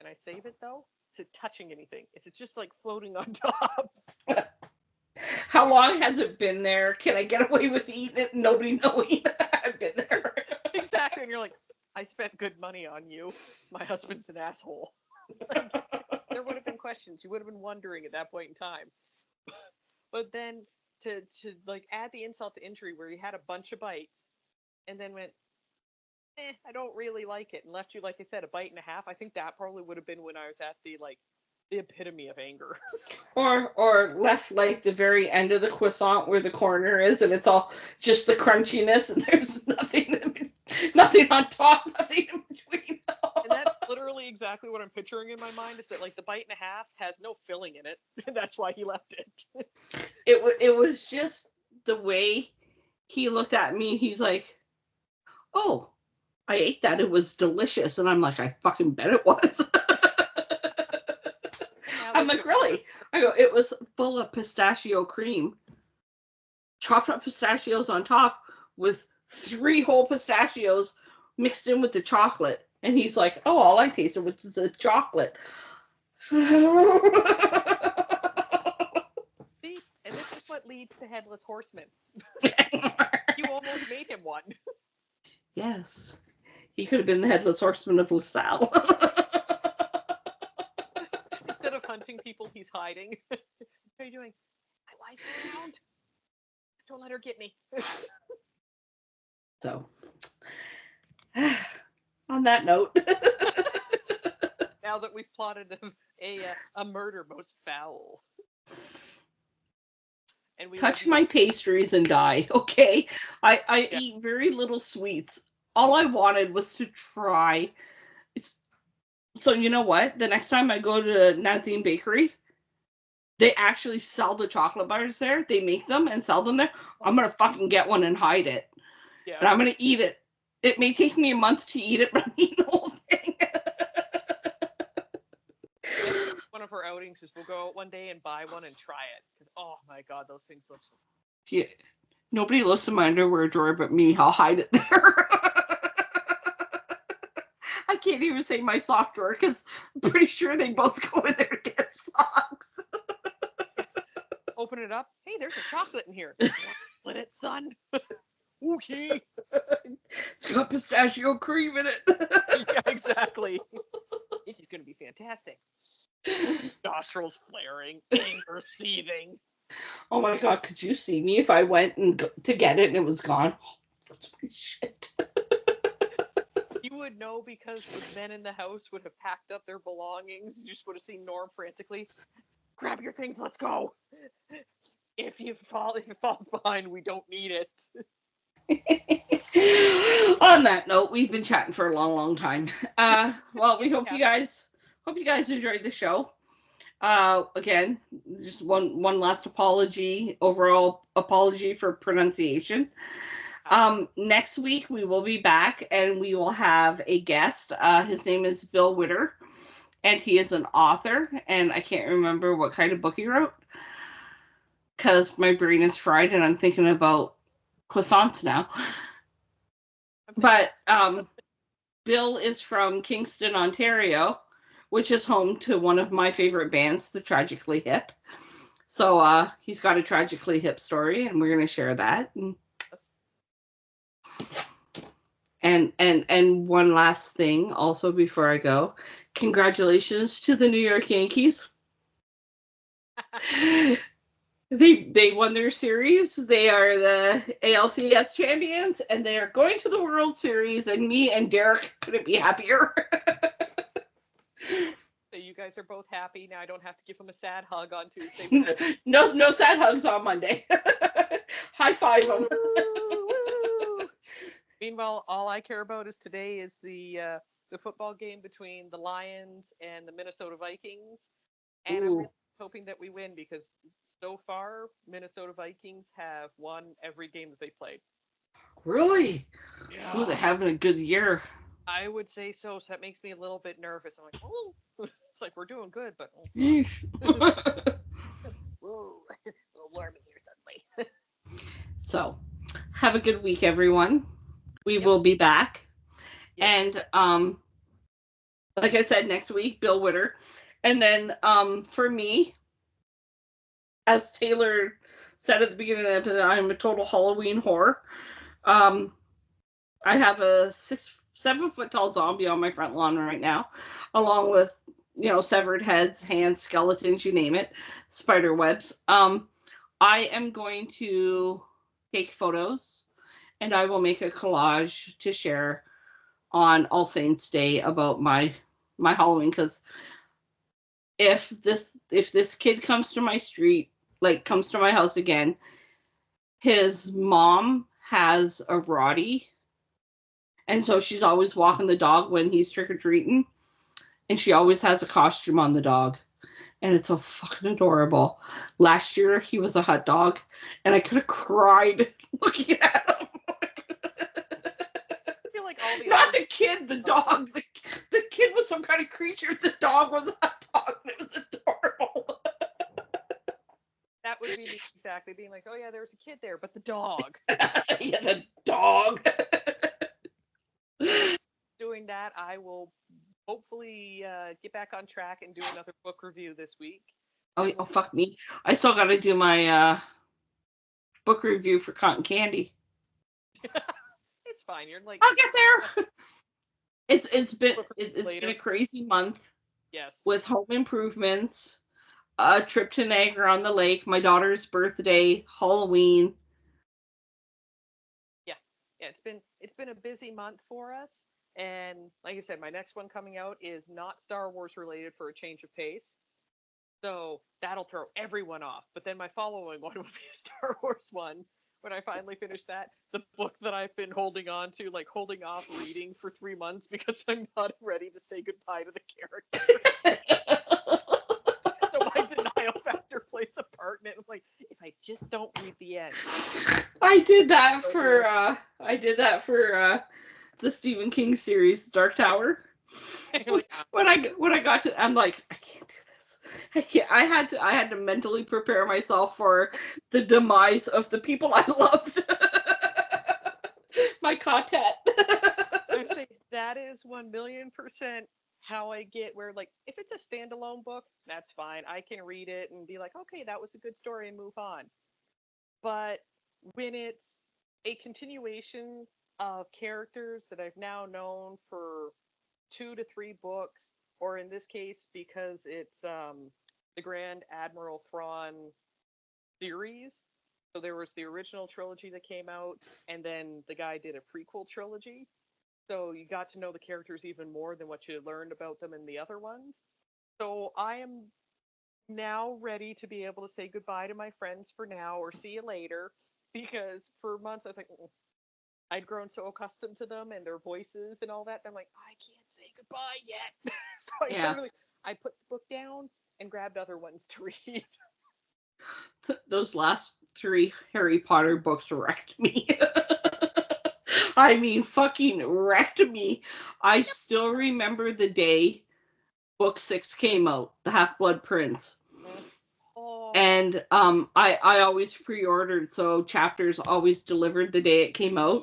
can I save it though? Is it touching anything? Is it just like floating on top? How long has it been there? Can I get away with eating it and nobody knowing I've been there? Exactly. And you're like, I spent good money on you. My husband's an asshole. Like, there would have been questions. You would have been wondering at that point in time. But then to like add the insult to injury where you had a bunch of bites and then went, I don't really like it, and left you, like I said, a bite and a half. I think that probably would have been when I was at the epitome of anger. Or left like the very end of the croissant where the corner is and it's all just the crunchiness and there's nothing on top, nothing in between. And that's literally exactly what I'm picturing in my mind, is that like the bite and a half has no filling in it. And that's why he left it. It was just the way he looked at me. He's like, oh, I ate that. It was delicious. And I'm like, I fucking bet it was. I'm like, really? I go, it was full of pistachio cream. Chopped up pistachios on top with 3 whole pistachios mixed in with the chocolate. And he's like, oh, all I tasted was the chocolate. See? And this is what leads to Headless Horsemen. You almost made him one. Yes. He could have been the Headless Horseman of LaSalle. Instead of hunting people, he's hiding. What are you doing? My wife's around. Don't let her get me. So, on that note. Now that we've plotted a murder most foul. And we touch my pastries and die, okay? I eat very little sweets. All I wanted was to try. So you know what? The next time I go to Nazim Bakery, they actually sell the chocolate bars there. They make them and sell them there. I'm going to fucking get one and hide it. Yeah. And I'm going to eat it. It may take me a month to eat it, but I'm eating the whole thing. One of our outings is we'll go out one day and buy one and try it. Oh my god, those things look so... Yeah. Nobody looks in my underwear drawer but me. I'll hide it there. I can't even say my sock drawer because I'm pretty sure they both go in there to get socks. Open it up. Hey, there's a chocolate in here. Split it, son. Okay. It's got pistachio cream in it. Yeah, exactly. This is going to be fantastic. Nostrils flaring, anger seething. Oh my god, could you see me if I went to get it and it was gone? Oh, that's my shit. You would know because the men in the house would have packed up their belongings. You just would have seen Norm frantically, grab your things, let's go. If it falls behind, we don't need it. On that note, we've been chatting for a long, long time. Well, we hope you guys enjoyed the show. Again, just one last overall apology for pronunciation. Next week we will be back and we will have a guest. His name is Bill Witter, and he is an author, and I can't remember what kind of book he wrote because my brain is fried and I'm thinking about croissants now. But Bill is from Kingston, Ontario, which is home to one of my favorite bands, the Tragically Hip. So he's got a tragically hip story, and we're going to share that. And one last thing also before I go. Congratulations to the New York Yankees. They won their series. They are the ALCS champions, and they are going to the World Series, and me and Derek couldn't be happier. So you guys are both happy. Now I don't have to give them a sad hug on Tuesday. No sad hugs on Monday. High five them. Meanwhile, all I care about is today is the football game between the Lions and the Minnesota Vikings, and I'm really hoping that we win because so far Minnesota Vikings have won every game that they played. Really? Yeah. Ooh, they're having a good year. I would say so. So that makes me a little bit nervous. I'm like, oh, it's like we're doing good, but Ooh, a little warm in here suddenly. So, have a good week, everyone. We will be back. Yep. And like I said, next week, Bill Witter. And then for me, as Taylor said at the beginning of the episode, I'm a total Halloween whore. I have a 7 foot tall zombie on my front lawn right now, along with, severed heads, hands, skeletons, you name it, spider webs. I am going to take photos, and I will make a collage to share on All Saints Day about my Halloween, because if this kid comes to my street, comes to my house again, his mom has a Roddy, and so she's always walking the dog when he's trick-or-treating, and she always has a costume on the dog, and it's so fucking adorable. Last year he was a hot dog, and I could have cried looking at him. I feel like all the Not the kid, the dog. The kid was some kind of creature. The dog was a hot dog, and it was adorable. That would be me exactly, being like, oh yeah, there was a kid there, but the dog. Yeah, the dog. Doing that, I will hopefully get back on track and do another book review this week. Oh, fuck me. I still got to do my book review for Cotton Candy. It's fine. You're like, I'll get there. It's been a crazy month. Yes. With home improvements, a trip to Niagara on the Lake, my daughter's birthday, Halloween. Yeah, it's been a busy month for us, and like I said, my next one coming out is not Star Wars related for a change of pace, so that'll throw everyone off. But then my following one will be a Star Wars one. When I finally finish that, the book that I've been holding on to, holding off reading for 3 months because I'm not ready to say goodbye to the character. So my denial factor plays a part in it. I'm like, if I just don't read the end. I did that for the Stephen King series, Dark Tower. When I got to, I'm like, I can't do this. I can't. I had to mentally prepare myself for the demise of the people I loved. My content. I say that is 1,000,000% how I get where, if it's a standalone book, that's fine. I can read it and be like, okay, that was a good story, and move on. But when it's a continuation of characters that I've now known for 2 to 3 books, or in this case, because it's the Grand Admiral Thrawn series. So there was the original trilogy that came out, and then the guy did a prequel trilogy. So you got to know the characters even more than what you learned about them in the other ones. So I am now ready to be able to say goodbye to my friends for now, or see you later, because for months I was like, I'd grown so accustomed to them and their voices and all that. I'm like, I can't say goodbye yet. So I put the book down and grabbed other ones to read. Those last 3 Harry Potter books wrecked me. I mean, fucking wrecked me. I still remember the day book 6 came out, The Half-Blood Prince. Oh. And I always pre-ordered, so chapters always delivered the day it came out.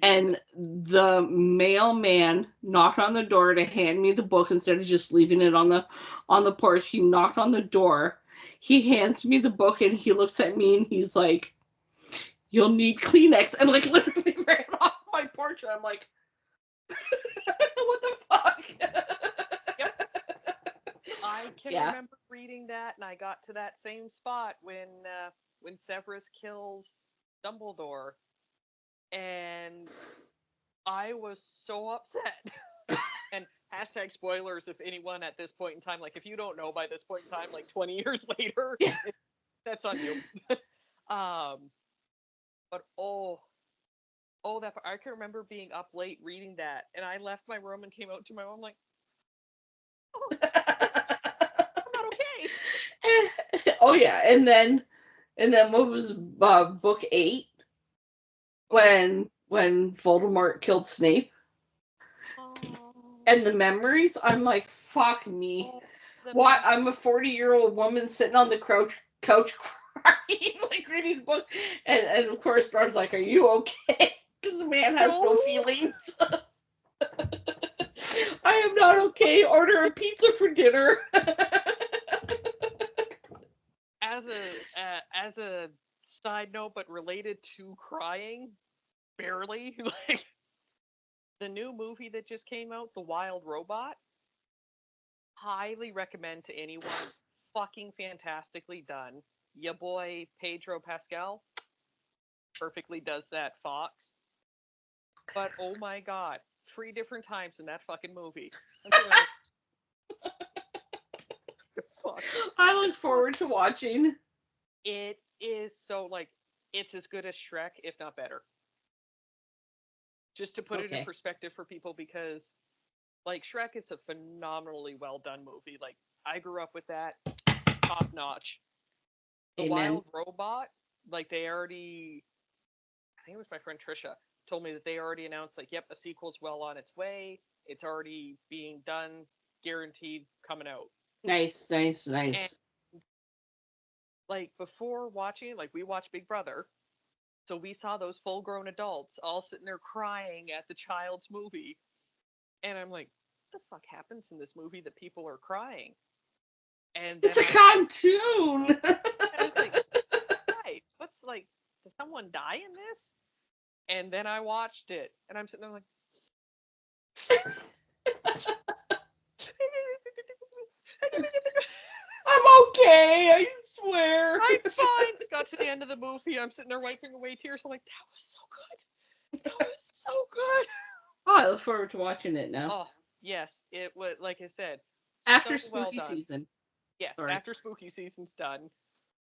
And the mailman knocked on the door to hand me the book instead of just leaving it on the porch. He knocked on the door. he hands me the book and he looks at me and he's like, "You'll need Kleenex," and like literally ran off my porch. And I'm like, what the fuck? Yep. I can remember reading that, and I got to that same spot when Severus kills Dumbledore, and I was so upset. And hashtag spoilers if anyone at this point in time, like if you don't know by this point in time, like 20 years later, that's on you. But that I can remember being up late reading that, and I left my room and came out to my mom like, oh, I'm not okay. Oh yeah, and then what was book 8 when Voldemort killed Snape? And the memories, I'm like, fuck me. Why? I'm a 40-year-old woman sitting on the couch crying, like reading a book, and of course, Ron's like, "Are you okay?" Because the man has no feelings. I am not okay. Order a pizza for dinner. As a side note, but related to crying, barely, like the new movie that just came out, The Wild Robot. Highly recommend to anyone. Fucking fantastically done. Ya boy Pedro Pascal perfectly does that fox. But oh my god, 3 different times in that fucking movie. I look forward to watching. It is so, like, it's as good as Shrek, if not better. Just to put it in perspective for people, because like Shrek is a phenomenally well done movie. Like I grew up with that, top notch. The Wild Robot, like they already, I think it was my friend Trisha told me that they already announced like, yep, a sequel's well on its way. It's already being done, guaranteed coming out. Nice. And, like before watching, like we watched Big Brother, so we saw those full-grown adults all sitting there crying at the child's movie, and I'm like, what the fuck happens in this movie that people are crying? And it's a cartoon. I was like, right, what's like, did someone die in this? And then I watched it, and I'm sitting there like, I'm okay, I swear. I'm fine. Got to the end of the movie, I'm sitting there wiping away tears. I'm like, that was so good. That was so good. Oh, I look forward to watching it now. Oh, yes. It was, like I said, after so spooky season. Yes, after spooky season's done.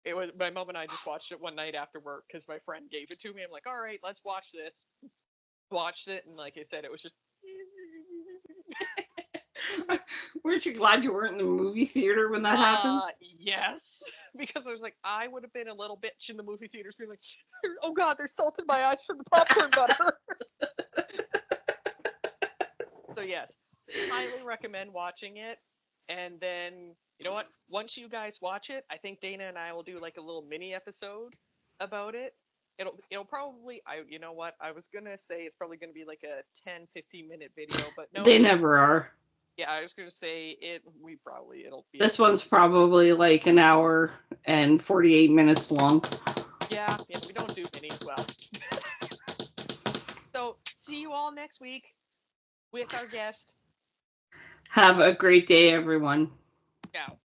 It was, my mom and I just watched it one night after work because my friend gave it to me. I'm like, all right, let's watch this. Watched it, and like I said, it was just. Weren't you glad you weren't in the movie theater when that happened? Yes, because I was like, I would have been a little bitch in the movie theaters, being like, oh god, there's salt in my eyes from the popcorn butter. So yes, highly recommend watching it. And then, you know what? Once you guys watch it, I think Dana and I will do like a little mini episode about it. It'll probably, you know what? I was going to say it's probably going to be like a 10-15 minute video, but no. They never are. Yeah, I was going to say it'll be. This one's probably like an hour and 48 minutes long. Yeah, we don't do minis well. So, see you all next week with our guest. Have a great day, everyone. Ciao.